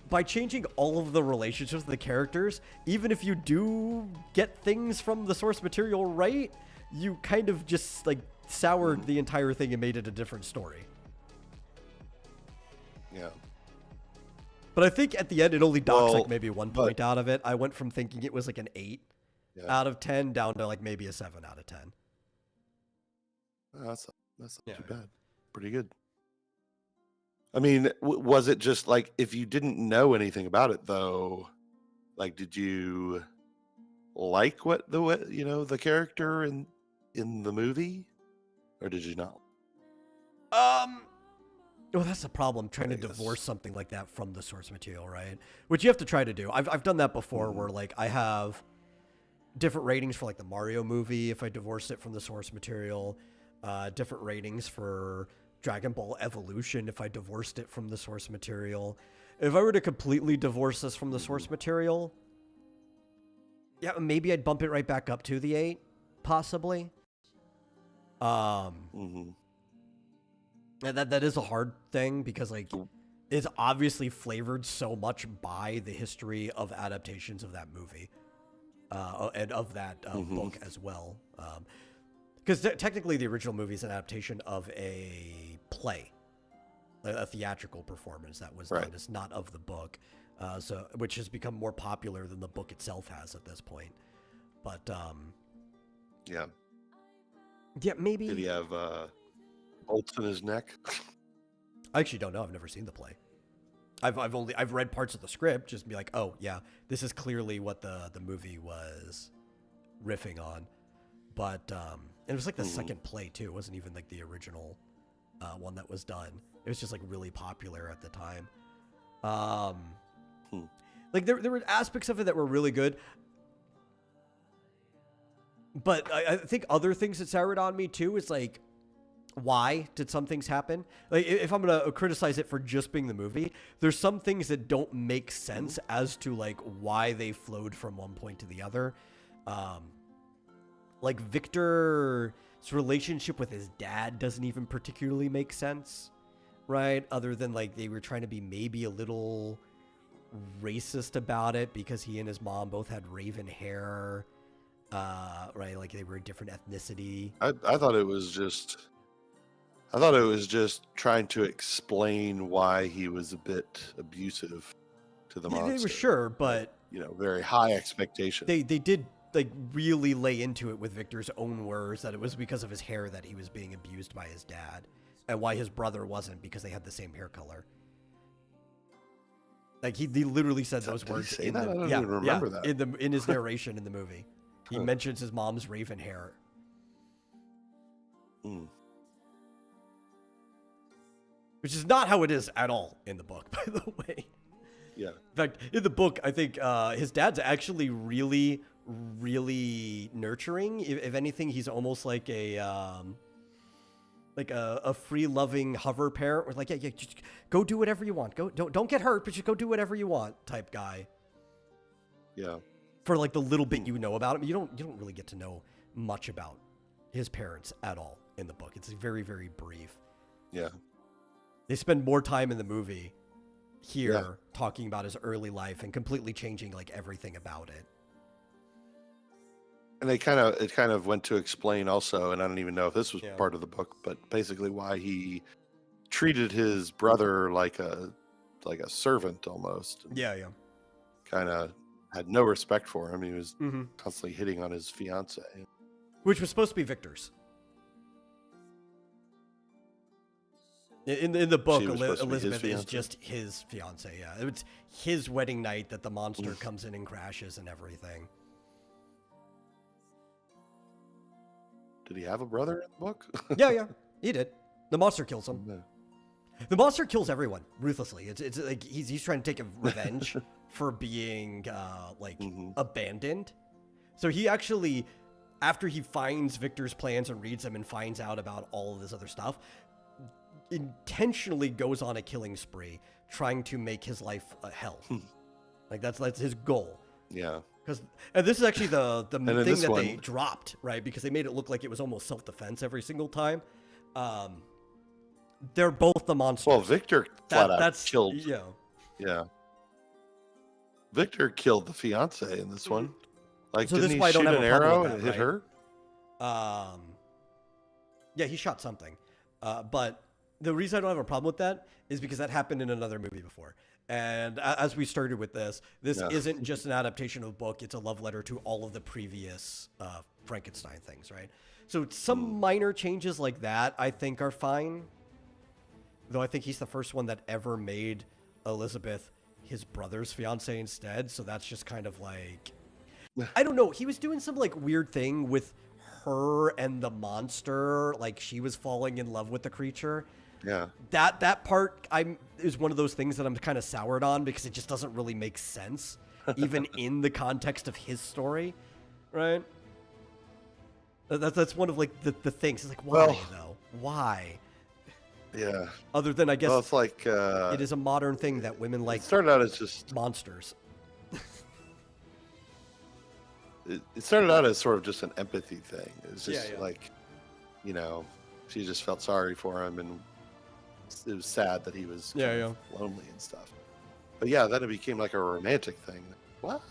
by changing all of the relationships of the characters, even if you do get things from the source material right, you kind of just like soured the entire thing and made it a different story. Yeah. But I think at the end, it only docks like maybe 1 point out of it. I went from thinking it was like an 8 out of 10 down to like maybe a 7 out of 10. That's not too bad. Pretty good. I mean, was it just like, if you didn't know anything about it though, like, did you like what the character in the movie, or did you not? Well, that's the problem, trying to divorce something like that from the source material, right? Which you have to try to do. I've done that before, where like I have different ratings for like the Mario movie if I divorced it from the source material, different ratings for Dragon Ball Evolution if I divorced it from the source material. If I were to completely divorce this from the source material, yeah, maybe I'd bump it right back up to the 8, possibly. That is a hard thing, because like it's obviously flavored so much by the history of adaptations of that movie, and of that book as well. Because technically the original movie is an adaptation of a play, a theatrical performance that was done. It's not of the book, which has become more popular than the book itself has at this point. But yeah, maybe. Did he have bolts in his neck? I actually don't know. I've never seen the play. I've read parts of the script, just be like, oh yeah, this is clearly what the movie was riffing on. But and it was like the second play too. It wasn't even like the original one that was done. It was just like really popular at the time. Like there were aspects of it that were really good. But I think other things that soured on me too is like, why did some things happen? Like, if I'm gonna criticize it for just being the movie, there's some things that don't make sense as to like why they flowed from one point to the other. Like Victor's relationship with his dad doesn't even particularly make sense, right? Other than like they were trying to be maybe a little racist about it because he and his mom both had raven hair, right? Like they were a different ethnicity. I thought it was just trying to explain why he was a bit abusive to the They monster. were sure, but very high expectation. they did like really lay into it with Victor's own words that it was because of his hair that he was being abused by his dad, and why his brother wasn't, because they had the same hair color. Like he literally said those Did he words. say that? I don't even remember that. In his narration in the movie. He mentions his mom's raven hair. Which is not how it is at all in the book, by the way. Yeah. In fact, in the book, I think his dad's actually really, really nurturing. If anything, he's almost like a free-loving hover parent. Where like, yeah, just go do whatever you want. Don't get hurt, but just go do whatever you want. Type guy. Yeah. For like the little bit you know about him, you don't really get to know much about his parents at all in the book. It's very, very brief. Yeah. They spend more time in the movie here talking about his early life and completely changing like everything about it. And it kind of went to explain also, and I don't even know if this was part of the book, but basically why he treated his brother like a servant almost. Yeah. Kind of had no respect for him. He was constantly hitting on his fiance, which was supposed to be Victor's. In the book, Elizabeth is just his fiance. Yeah, it's his wedding night that the monster comes in and crashes and everything. Did he have a brother in the book? yeah, he did. The monster kills him. Yeah. The monster kills everyone ruthlessly. It's like he's trying to take revenge for being abandoned. So he actually, after he finds Victor's plans and reads them and finds out about all of this other stuff, intentionally goes on a killing spree, trying to make his life a hell. Like that's his goal. Yeah. And this is actually the thing that they dropped, right? Because they made it look like it was almost self-defense every single time. They're both the monsters. Well, Victor that's killed. Yeah. Yeah. Victor killed the fiance in this one. Like, so didn't he shoot an arrow and hit her? Yeah, he shot something. But the reason I don't have a problem with that is because that happened in another movie before. And as we started with this isn't just an adaptation of a book. It's a love letter to all of the previous Frankenstein things, right? So some minor changes like that, I think, are fine. Though I think he's the first one that ever made Elizabeth his brother's fiance instead. So that's just kind of like, I don't know. He was doing some like weird thing with her and the monster. Like she was falling in love with the creature. Yeah. That part is one of those things that I'm kind of soured on because it just doesn't really make sense, even in the context of his story, right? That's one of like the things. It's like, why though? Why? Yeah. Other than, I guess, it's like it is a modern thing that women like. It started out as just monsters. It started out as sort of just an empathy thing. It was just like, she just felt sorry for him, and it was sad that he was lonely and stuff. But yeah, then it became like a romantic thing. What?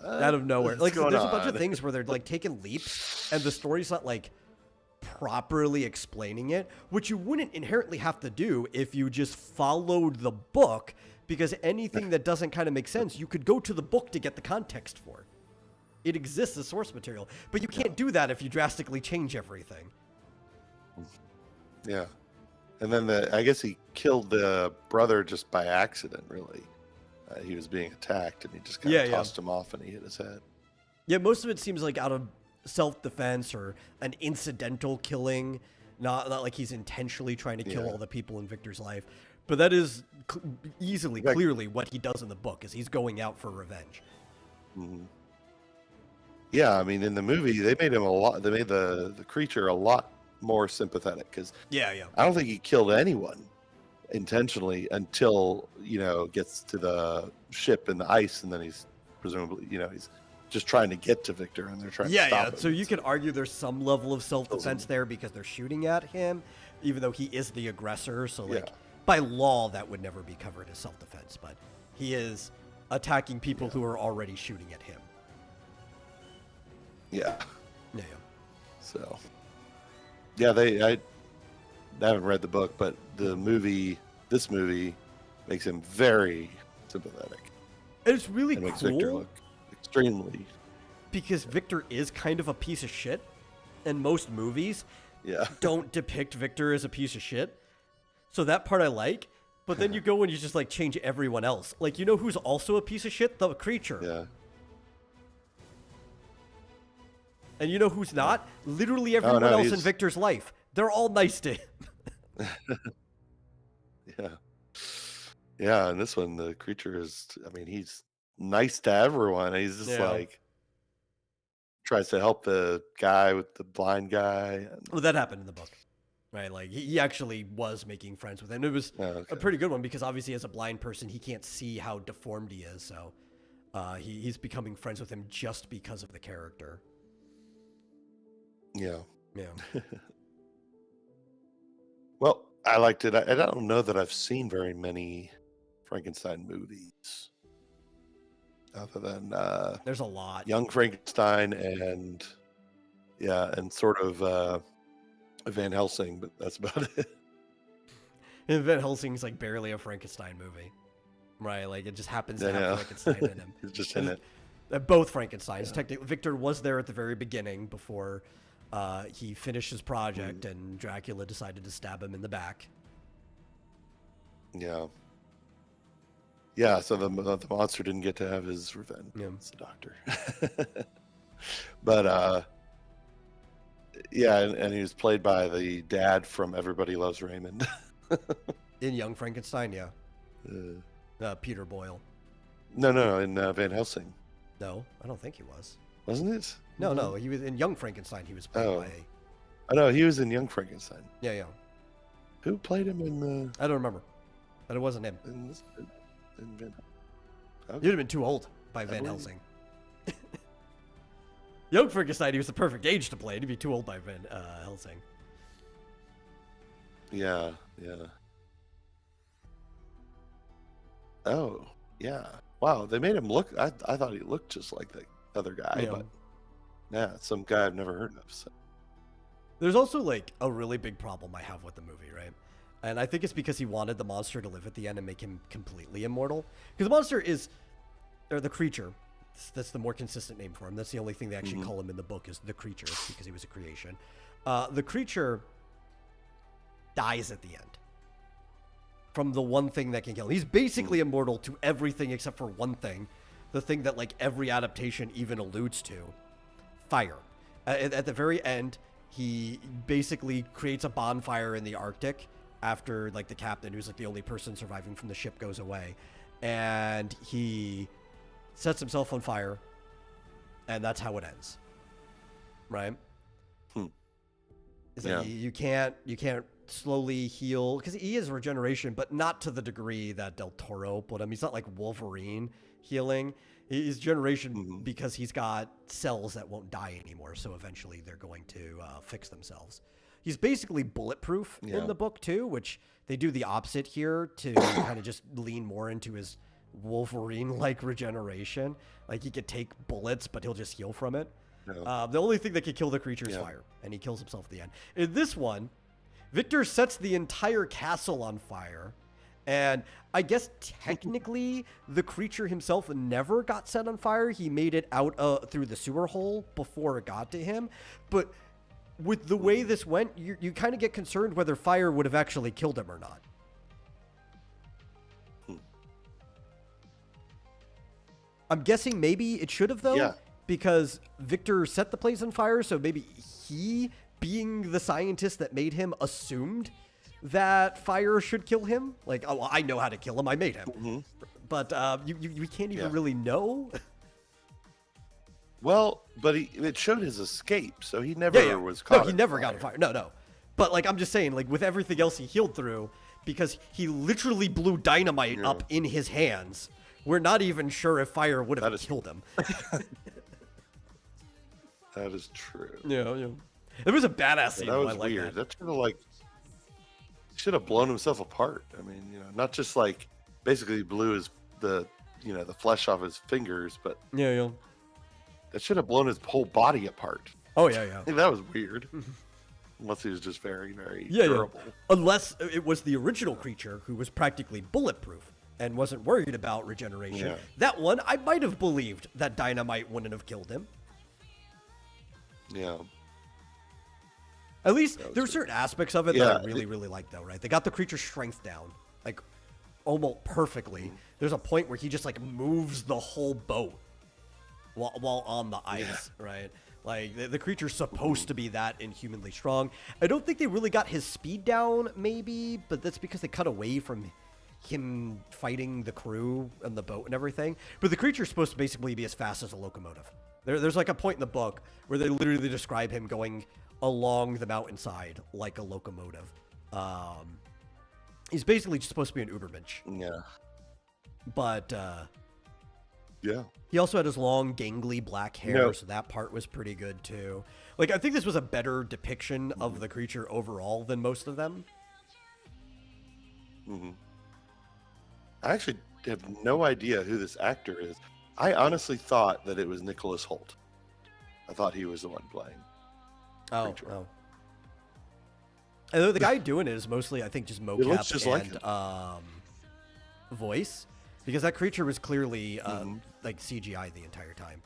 Out of nowhere. Like, there's a bunch on? of things where they're like taking leaps, and the story's not like properly explaining it, which you wouldn't inherently have to do if you just followed the book, because anything that doesn't kind of make sense, you could go to the book to get the context for. It exists as source material, but you can't do that if you drastically change everything. Yeah. And then I guess he killed the brother just by accident, really. He was being attacked, and he just kind of tossed him off, and he hit his head. Yeah, most of it seems like out of self-defense or an incidental killing, not like he's intentionally trying to kill all the people in Victor's life. But that is clearly what he does in the book, is he's going out for revenge. Mm-hmm. Yeah, I mean, in the movie, they made the creature a lot more sympathetic, because I don't think he killed anyone intentionally until gets to the ship in the ice, and then he's presumably he's just trying to get to Victor, and they're trying to stop him. So you could argue there's some level of self-defense there because they're shooting at him, even though he is the aggressor. So by law that would never be covered as self-defense, but he is attacking people who are already shooting at him. Yeah. So I haven't read the book, but this movie makes him very sympathetic. And it's really and makes Victor cool look extremely. because Victor is kind of a piece of shit, and most movies Yeah. don't depict Victor as a piece of shit. So that part I like. But then you go and you just like change everyone else. Like, you know who's also a piece of shit? The creature. Yeah. And you know who's not? Literally everyone else in Victor's life. They're all nice to him. Yeah. Yeah, and this one, the creature is, I mean, he's nice to everyone. He's just like, tries to help the guy with the blind guy. Well, that happened in the book. Right, like he actually was making friends with him. It was a pretty good one because obviously as a blind person, he can't see how deformed he is. So he's becoming friends with him just because of the character. Yeah. Yeah. Well, I liked it. I don't know that I've seen very many Frankenstein movies other than there's a lot. Young Frankenstein and sort of Van Helsing, but that's about it. And Van Helsing's like barely a Frankenstein movie, right? Like it just happens to have Frankenstein in him. He's just in it. Both Frankensteins. Technically, Victor was there at the very beginning before he finished his project, and Dracula decided to stab him in the back. Yeah. Yeah. So the monster didn't get to have his revenge. Yeah. It's the doctor. But yeah, and he was played by the dad from Everybody Loves Raymond. In Young Frankenstein, yeah. Peter Boyle. No, in Van Helsing. No, I don't think he was. Wasn't it? No, he was in Young Frankenstein. He was played by. I know he was in Young Frankenstein. Yeah. Who played him in the? I don't remember, but it wasn't him. In Van. Okay. You'd have been too old by Van Helsing. Young Frankenstein, he was the perfect age to play. To be too old by Van Helsing. Yeah. Oh, yeah. Wow, they made him look. I thought he looked just like the other guy, but yeah, some guy I've never heard of. So. There's also like a really big problem I have with the movie, right? And I think it's because he wanted the monster to live at the end and make him completely immortal. Because the monster is, or the creature, that's the more consistent name for him. That's the only thing they actually call him in the book is the creature, because he was a creation. The creature dies at the end from the one thing that can kill him. He's basically immortal to everything except for one thing, the thing that like every adaptation even alludes to, fire. At the very end, he basically creates a bonfire in the Arctic after like the captain, who's like the only person surviving from the ship, goes away, and he sets himself on fire, and that's how it ends. Right? It's like you can't slowly heal, because he is regeneration, but not to the degree that Del Toro put him. He's not like Wolverine healing. He's generation because he's got cells that won't die anymore, so eventually they're going to fix themselves. He's basically bulletproof in the book too, which they do the opposite here to kind of just lean more into his Wolverine-like regeneration. Like he could take bullets, but he'll just heal from it. The only thing that can kill the creature is fire, and he kills himself at the end. In this one, Victor sets the entire castle on fire, and I guess technically the creature himself never got set on fire. He made it out through the sewer hole before it got to him. But with the way this went, you kind of get concerned whether fire would have actually killed him or not. I'm guessing maybe it should have, though, because Victor set the place on fire, so maybe he, being the scientist that made him, assumed that fire should kill him. Like, oh, I know how to kill him. I made him. But we can't even really know. Well, but it showed his escape, so he never was caught. No, he never got on fire. No. But like, I'm just saying, like with everything else he healed through, because he literally blew dynamite up in his hands. We're not even sure if fire would have killed him. That is true. Yeah. It was a badass scene. That was weird. That should have should have blown himself apart. I mean, not just like basically blew the flesh off his fingers, but yeah. That should have blown his whole body apart. Oh yeah. I think that was weird. Unless he was just very, very durable. Unless it was the original creature who was practically bulletproof. and wasn't worried about regeneration. Yeah. That one, I might have believed that dynamite wouldn't have killed him. Yeah. At least there were certain aspects of it that I Yeah, really, really liked, though, right? They got the creature's strength down, like, almost perfectly. There's a point where he just, like, moves the whole boat while on the ice, right? Like, the creature's supposed to be that inhumanly strong. I don't think they really got his speed down, maybe, but that's because they cut away from him fighting the crew and the boat and everything. But the creature's supposed to basically be as fast as a locomotive. There's like a point in the book where they literally describe him going along the mountainside like a locomotive. He's basically just supposed to be an Ubermensch. Yeah. But Yeah. he also had his long, gangly black hair, so that part was pretty good too. Like, I think this was a better depiction of the creature overall than most of them. Mm-hmm. I actually have no idea who this actor is. I honestly thought that it was Nicholas Hoult. I thought he was the one playing. Oh. And the guy doing it is mostly, I think, just mocap just and like voice, because that creature was clearly like CGI the entire time.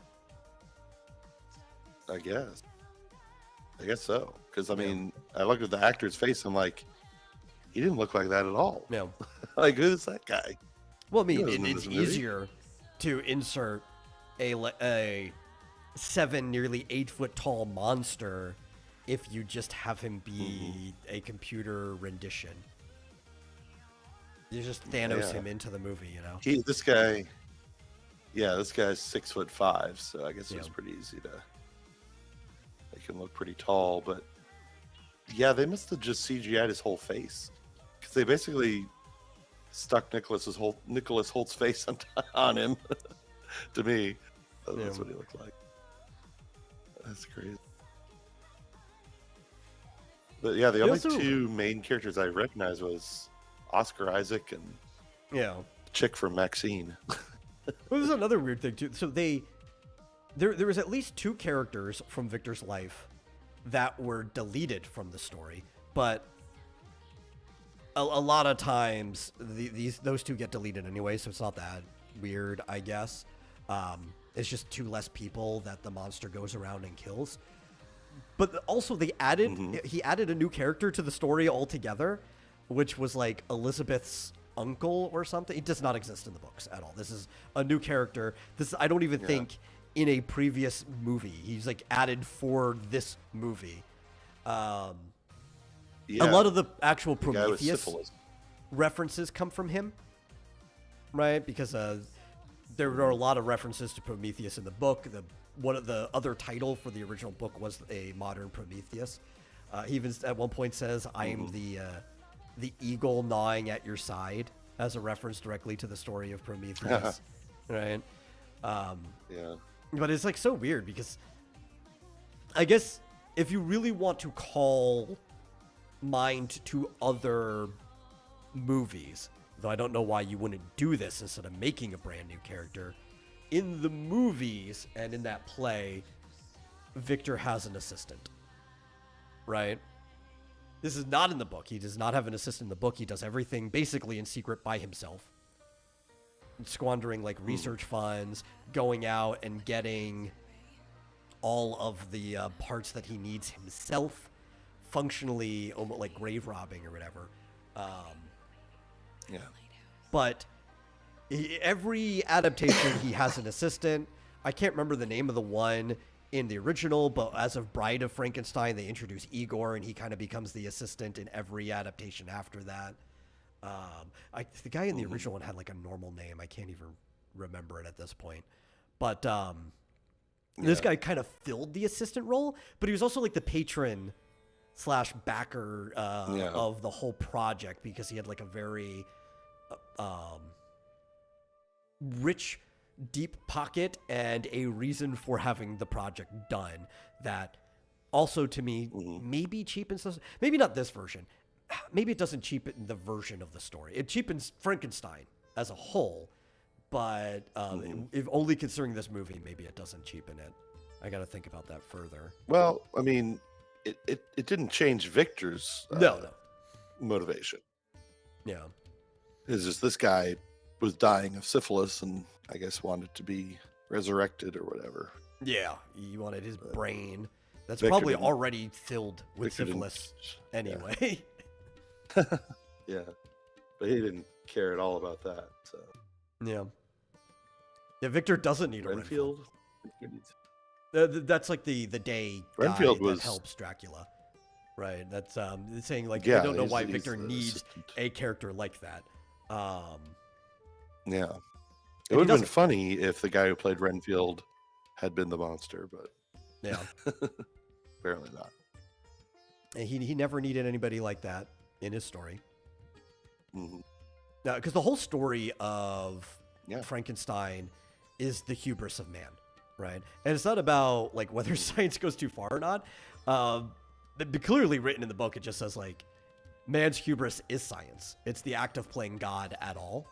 I guess so. Because I mean, I looked at the actor's face. I'm like, he didn't look like that at all. No. Like, who's that guy? Well, I mean, wasn't in it's this movie. easier to insert a 7, nearly 8 foot tall monster if you just have him be a computer rendition. You just Thanos him into the movie, you know? This guy's 6'5", so I guess it was pretty easy to make him look pretty tall. But yeah, they must have just CGI'd his whole face, because they basically stuck Nicholas Holt's face on him. To me, that's what he looked like. That's crazy. But yeah, the only two main characters I recognized was Oscar Isaac and chick from Maxine. Well, there's another weird thing too. So there was at least 2 characters from Victor's life that were deleted from the story, but a lot of times those 2 get deleted anyway, so it's not that weird, I guess. It's just 2 less people that the monster goes around and kills. But also he added a new character to the story altogether, which was like Elizabeth's uncle or something. It does not exist in the books at all. This is a new character. I don't even think in a previous movie. He's like added for this movie. A lot of the actual Prometheus references come from him, right? Because there are a lot of references to Prometheus in the book. One of the other title for the original book was a modern Prometheus. He even at one point says, "I am the eagle gnawing at your side," as a reference directly to the story of Prometheus, right? But it's like so weird because I guess if you really want to call mind to other movies, though I don't know why you wouldn't do this instead of making a brand new character. In the movies and in that play, Victor has an assistant, right? This is not in the book. He does not have an assistant in the book. He does everything basically in secret by himself, squandering like research funds, going out and getting all of the parts that he needs himself, functionally almost like grave robbing or whatever. But every adaptation, he has an assistant. I can't remember the name of the one in the original, but as of Bride of Frankenstein, they introduce Igor, and he kind of becomes the assistant in every adaptation after that. The guy in the original one had like a normal name. I can't even remember it at this point. But this guy kind of filled the assistant role, but he was also like the patron / backer of the whole project, because he had like a very rich, deep pocket and a reason for having the project done that also, to me, maybe cheapens this. Maybe not this version. Maybe it doesn't cheapen the version of the story. It cheapens Frankenstein as a whole, but if only considering this movie, maybe it doesn't cheapen it. I got to think about that further. Well, I mean, it didn't change Victor's no motivation. Yeah. It's just this guy was dying of syphilis and I guess wanted to be resurrected or whatever. Yeah, he wanted his brain. That's Victor probably didn't- already filled with Victor didn't- syphilis anyway. Yeah, but he didn't care at all about that. So Yeah. Yeah, Victor doesn't need a Renfield. Renfield. That's like the day Renfield guy was- that helps Dracula. Right. That's saying like Yeah, I don't know he's- why he's Victor the needs assistant. a character like that. Yeah, it he would have been doesn't- funny if the guy who played Renfield had been the monster, but Yeah. apparently not. And he never needed anybody like that in his story. Mhm. Now, because the whole story of Yeah. Frankenstein is the hubris of man, right? And it's not about like whether science goes too far or not. Clearly written in the book, it just says like man's hubris is science. It's the act of playing God at all.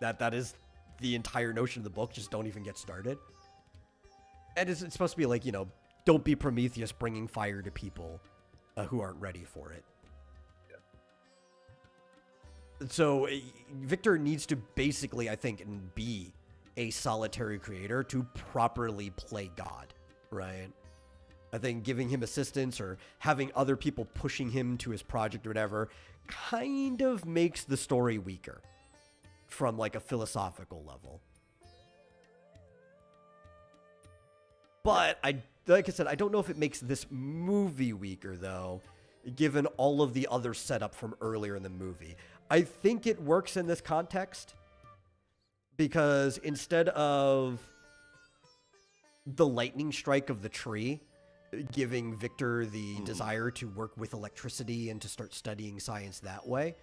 That is the entire notion of the book. Just don't even get started. And it's supposed to be like, don't be Prometheus bringing fire to people who aren't ready for it. So Victor needs to basically, I think, be a solitary creator to properly play God, right? I think giving him assistance or having other people pushing him to his project or whatever kind of makes the story weaker from like a philosophical level. But like I said, I don't know if it makes this movie weaker though, given all of the other setup from earlier in the movie. I think it works in this context because instead of the lightning strike of the tree giving Victor the desire to work with electricity and to start studying science that way,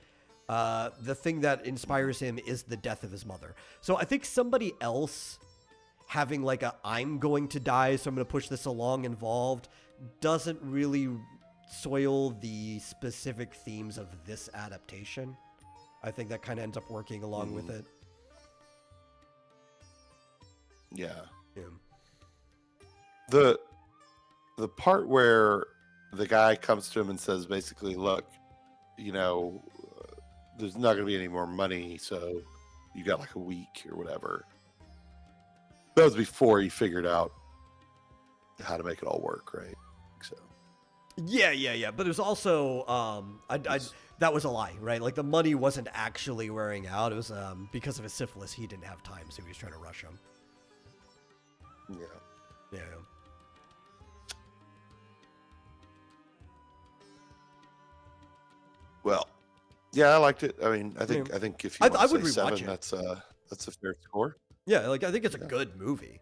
the thing that inspires him is the death of his mother. So I think somebody else having like I'm going to die, so I'm going to push this along involved doesn't really soil the specific themes of this adaptation. I think that kind of ends up working along with it. Yeah. Yeah. The part where the guy comes to him and says basically, look, there's not going to be any more money, so you got like a week or whatever. That was before he figured out how to make it all work, right? So. Yeah. But there's also, that was a lie, right? Like the money wasn't actually wearing out. It was because of his syphilis, he didn't have time, so he was trying to rush him. Yeah. Well, yeah, I liked it. I mean, I think if you I want to would say rewatch 7, it. that's a fair score. Yeah, like I think it's a good movie.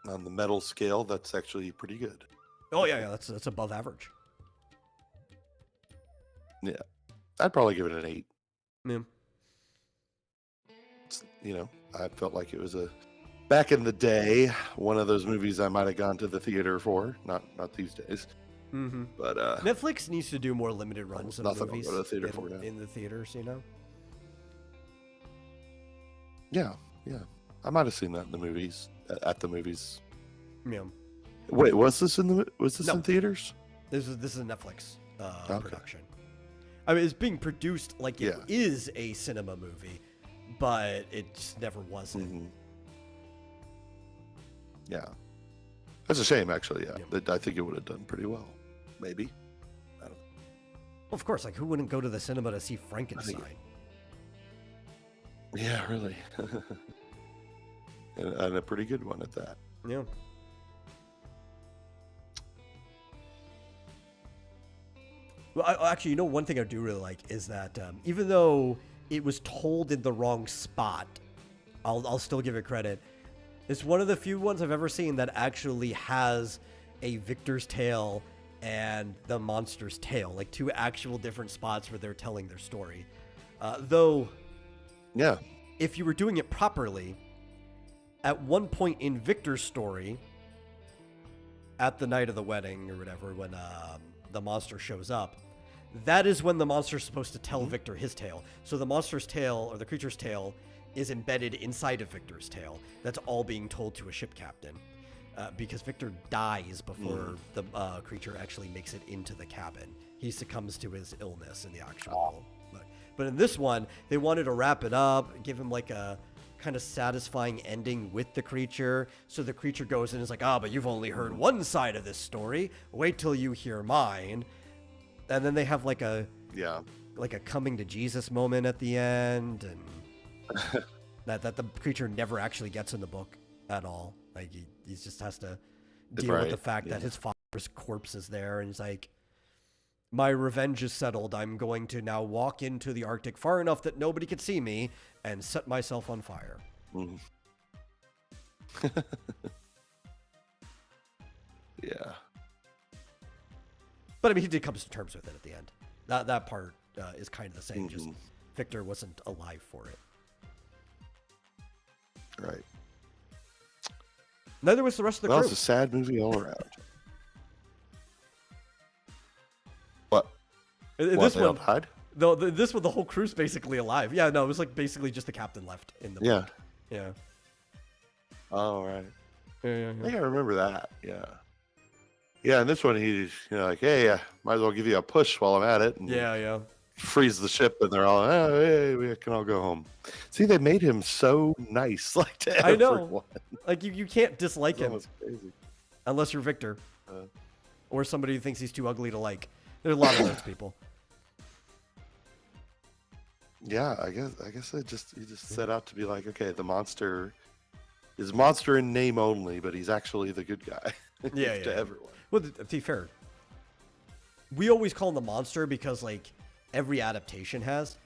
On the metal scale, that's actually pretty good. Oh yeah, that's above average. Yeah, I'd probably give it an 8. Yeah. I felt like it was back in the day, one of those movies I might have gone to the theater for. Not these days. Mm-hmm. But Netflix needs to do more limited runs of nothing I'll movies go to the theater for now. in the theaters, Yeah. I might have seen that in the movies. At the movies. Yeah. Wait, was this No. in theaters? This is a Netflix Okay. production. I mean, it's being produced like it Yeah. is a cinema movie, but it just never wasn't. Mm-hmm. Yeah. That's a shame, actually. Yeah. I think it would have done pretty well. Maybe. I don't know. Well, of course, like who wouldn't go to the cinema to see Frankenstein? Yeah, really. and a pretty good one at that. Yeah. Well, actually, one thing I do really like is that even though it was told in the wrong spot, I'll still give it credit. It's one of the few ones I've ever seen that actually has a Victor's tale and the monster's tale, like two actual different spots where they're telling their story. Though, Yeah. if you were doing it properly, at one point in Victor's story, at the night of the wedding or whatever, when the monster shows up, that is when the monster's supposed to tell Victor his tale. So the monster's tale, or the creature's tale, is embedded inside of Victor's tale. That's all being told to a ship captain. because Victor dies before the creature actually makes it into the cabin. He succumbs to his illness in the actual book. But in this one, they wanted to wrap it up, give him like a kind of satisfying ending with the creature. So the creature goes in and is like, but you've only heard one side of this story. Wait till you hear mine. And then they have like a coming to Jesus moment at the end, and that the creature never actually gets in the book at all. Like he just has to deal with the fact that his father's corpse is there, and he's like, my revenge is settled. I'm going to now walk into the Arctic far enough that nobody can see me and set myself on fire. Yeah. But I mean, he did come to terms with it at the end. That part is kind of the same. Just Victor wasn't alive for it. Right. Neither was the rest of the crew. It's a sad movie all around. What? This they one all died? No, this one, the whole crew's basically alive. Yeah, no, it was like basically just the captain left in the book. Yeah. Oh, right. Yeah. I think I remember that. Yeah. Yeah, and this one, he's like, hey, might as well give you a push while I'm at it. And Yeah. freeze the ship, and they're all, hey, we can all go home. See, they made him so nice, like to everyone. I know. Like you can't dislike him crazy. unless you're Victor, or somebody who thinks he's too ugly to like. There's a lot of those people. Yeah, I guess he just set out to be like, okay, the monster is monster in name only, but he's actually the good guy. To everyone. Well, to be fair, we always call him the monster because like every adaptation has.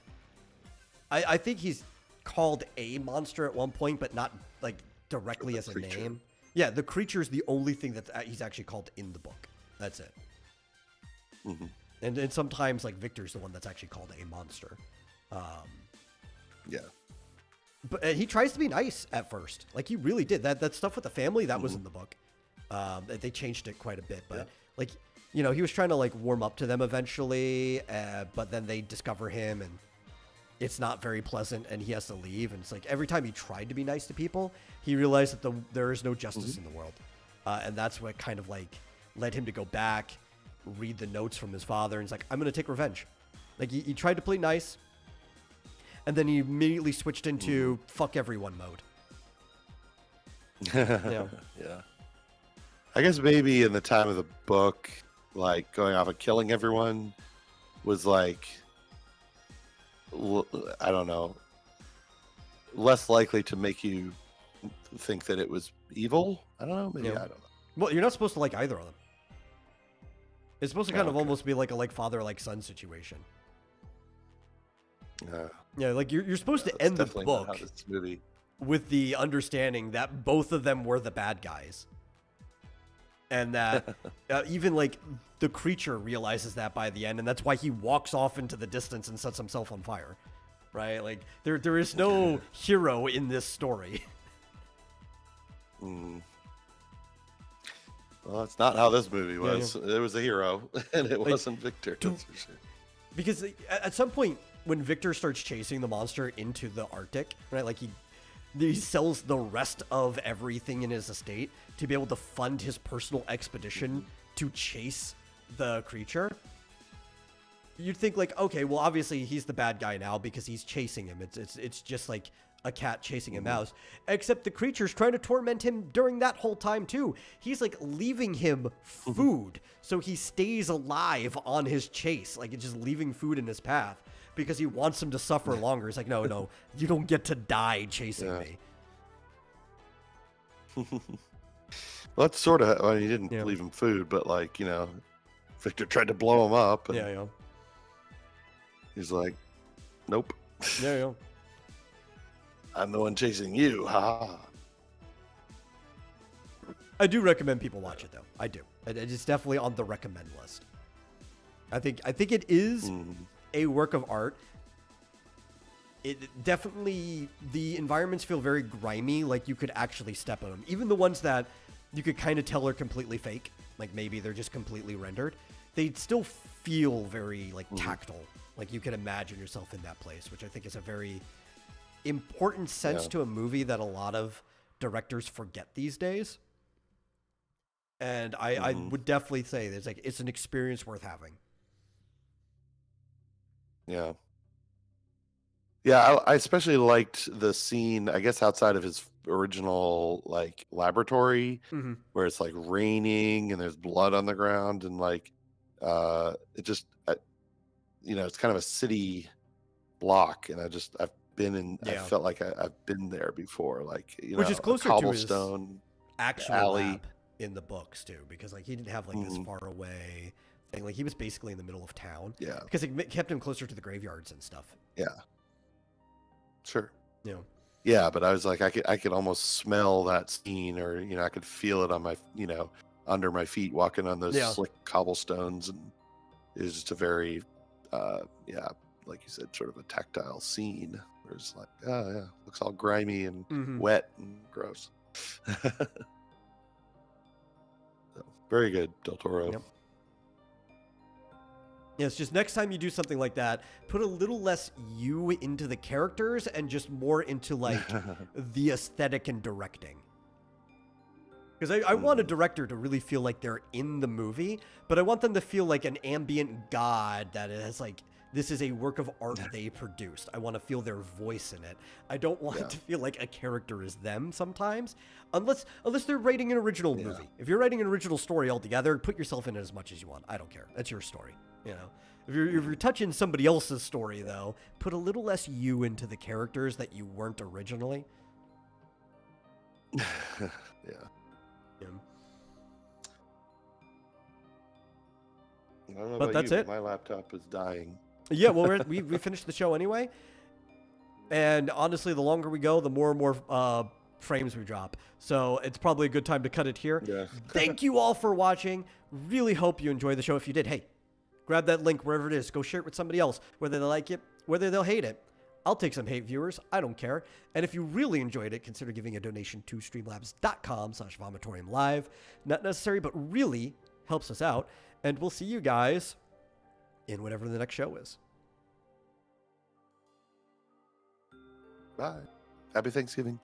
I think he's called a monster at one point, but not like directly as a name. Yeah, the creature is the only thing that he's actually called in the book. That's it. Mm-hmm. And sometimes like Victor's the one that's actually called a monster. But he tries to be nice at first. Like he really did. That stuff with the family, that was in the book. They changed it quite a bit, but like, he was trying to like warm up to them eventually, but then they discover him and it's not very pleasant and he has to leave. And it's like every time he tried to be nice to people, he realized that there is no justice in the world. And that's what kind of like led him to go back, read the notes from his father, and he's like, I'm going to take revenge. Like he tried to play nice, and then he immediately switched into fuck everyone mode. Yeah. I guess maybe in the time of the book, like going off and killing everyone was like, I don't know, less likely to make you think that it was evil. I don't know. Maybe I don't know. Well, you're not supposed to like either of them. It's supposed to kind of almost be like a father like son situation. Yeah, like you're supposed to end the book with the understanding that both of them were the bad guys. And that even like the creature realizes that by the end, and that's why he walks off into the distance and sets himself on fire. Right? Like there is no hero in this story. Well, that's not how this movie was. Yeah. There was a hero, and it wasn't Victor. That's for sure. Because at some point, when Victor starts chasing the monster into the Arctic, right? Like he sells the rest of everything in his estate to be able to fund his personal expedition to chase the creature. You'd think like, okay, well, obviously he's the bad guy now because he's chasing him. It's just like a cat chasing a mouse, except the creature's trying to torment him during that whole time too. He's like leaving him food so he stays alive on his chase. Like it's just leaving food in his path because he wants him to suffer longer. It's like, no, you don't get to die chasing me. Well, that's sort of, well, he didn't leave him food, but like, Victor tried to blow him up. And he's like, nope. Yeah. I'm the one chasing you. Ha. I do recommend people watch it though. I do. It's definitely on the recommend list. I think it is a work of art. It definitely, the environments feel very grimy, like you could actually step on them. Even the ones that you could kind of tell are completely fake, like maybe they're just completely rendered, they still feel very like tactile. Like you can imagine yourself in that place, which I think is a very important sense to a movie that a lot of directors forget these days. And I would definitely say that it's an experience worth having. Yeah. Yeah, I especially liked the scene, I guess, outside of his original like laboratory, Mm-hmm. where it's like raining and there's blood on the ground, and like it just it's kind of a city block, and I Yeah. felt like I've been there before, like Which is a closer to his cobblestone actual alley. lab in the books too, because like he didn't have like this Mhm. far away thing. Like he was basically in the middle of town Yeah, because it kept him closer to the graveyards and stuff. yeah, sure. You know. Yeah, but I was like, I could almost smell that scene, or I could feel it on my under my feet walking on those Yeah. slick cobblestones, and it was just a very yeah, like you said, sort of a tactile scene where it's like, oh yeah, looks all grimy and wet and gross. So, very good, Del Toro. Yep. Yeah, it's just next time you do something like that, put a little less you into the characters and just more into like the aesthetic and directing. Because I want a director to really feel like they're in the movie, but I want them to feel like an ambient god that it has like, this is a work of art they produced. I want to feel their voice in it. I don't want it to feel like a character is them sometimes, unless they're writing an original movie. If you're writing an original story altogether, put yourself in it as much as you want. I don't care. That's your story. You know, if you're touching somebody else's story though, put a little less you into the characters that you weren't originally. Yeah. I don't know But about that's you, it. my laptop is dying. Yeah, well, we finished the show anyway. And honestly, the longer we go, the more and more frames we drop. So it's probably a good time to cut it here. Yeah. Thank you all for watching. Really hope you enjoyed the show. If you did, hey, grab that link wherever it is. Go share it with somebody else, whether they like it, whether they'll hate it. I'll take some hate viewers. I don't care. And if you really enjoyed it, consider giving a donation to streamlabs.com/vomitoriumlive. Not necessary, but really helps us out. And we'll see you guys in whatever the next show is. Bye. Happy Thanksgiving.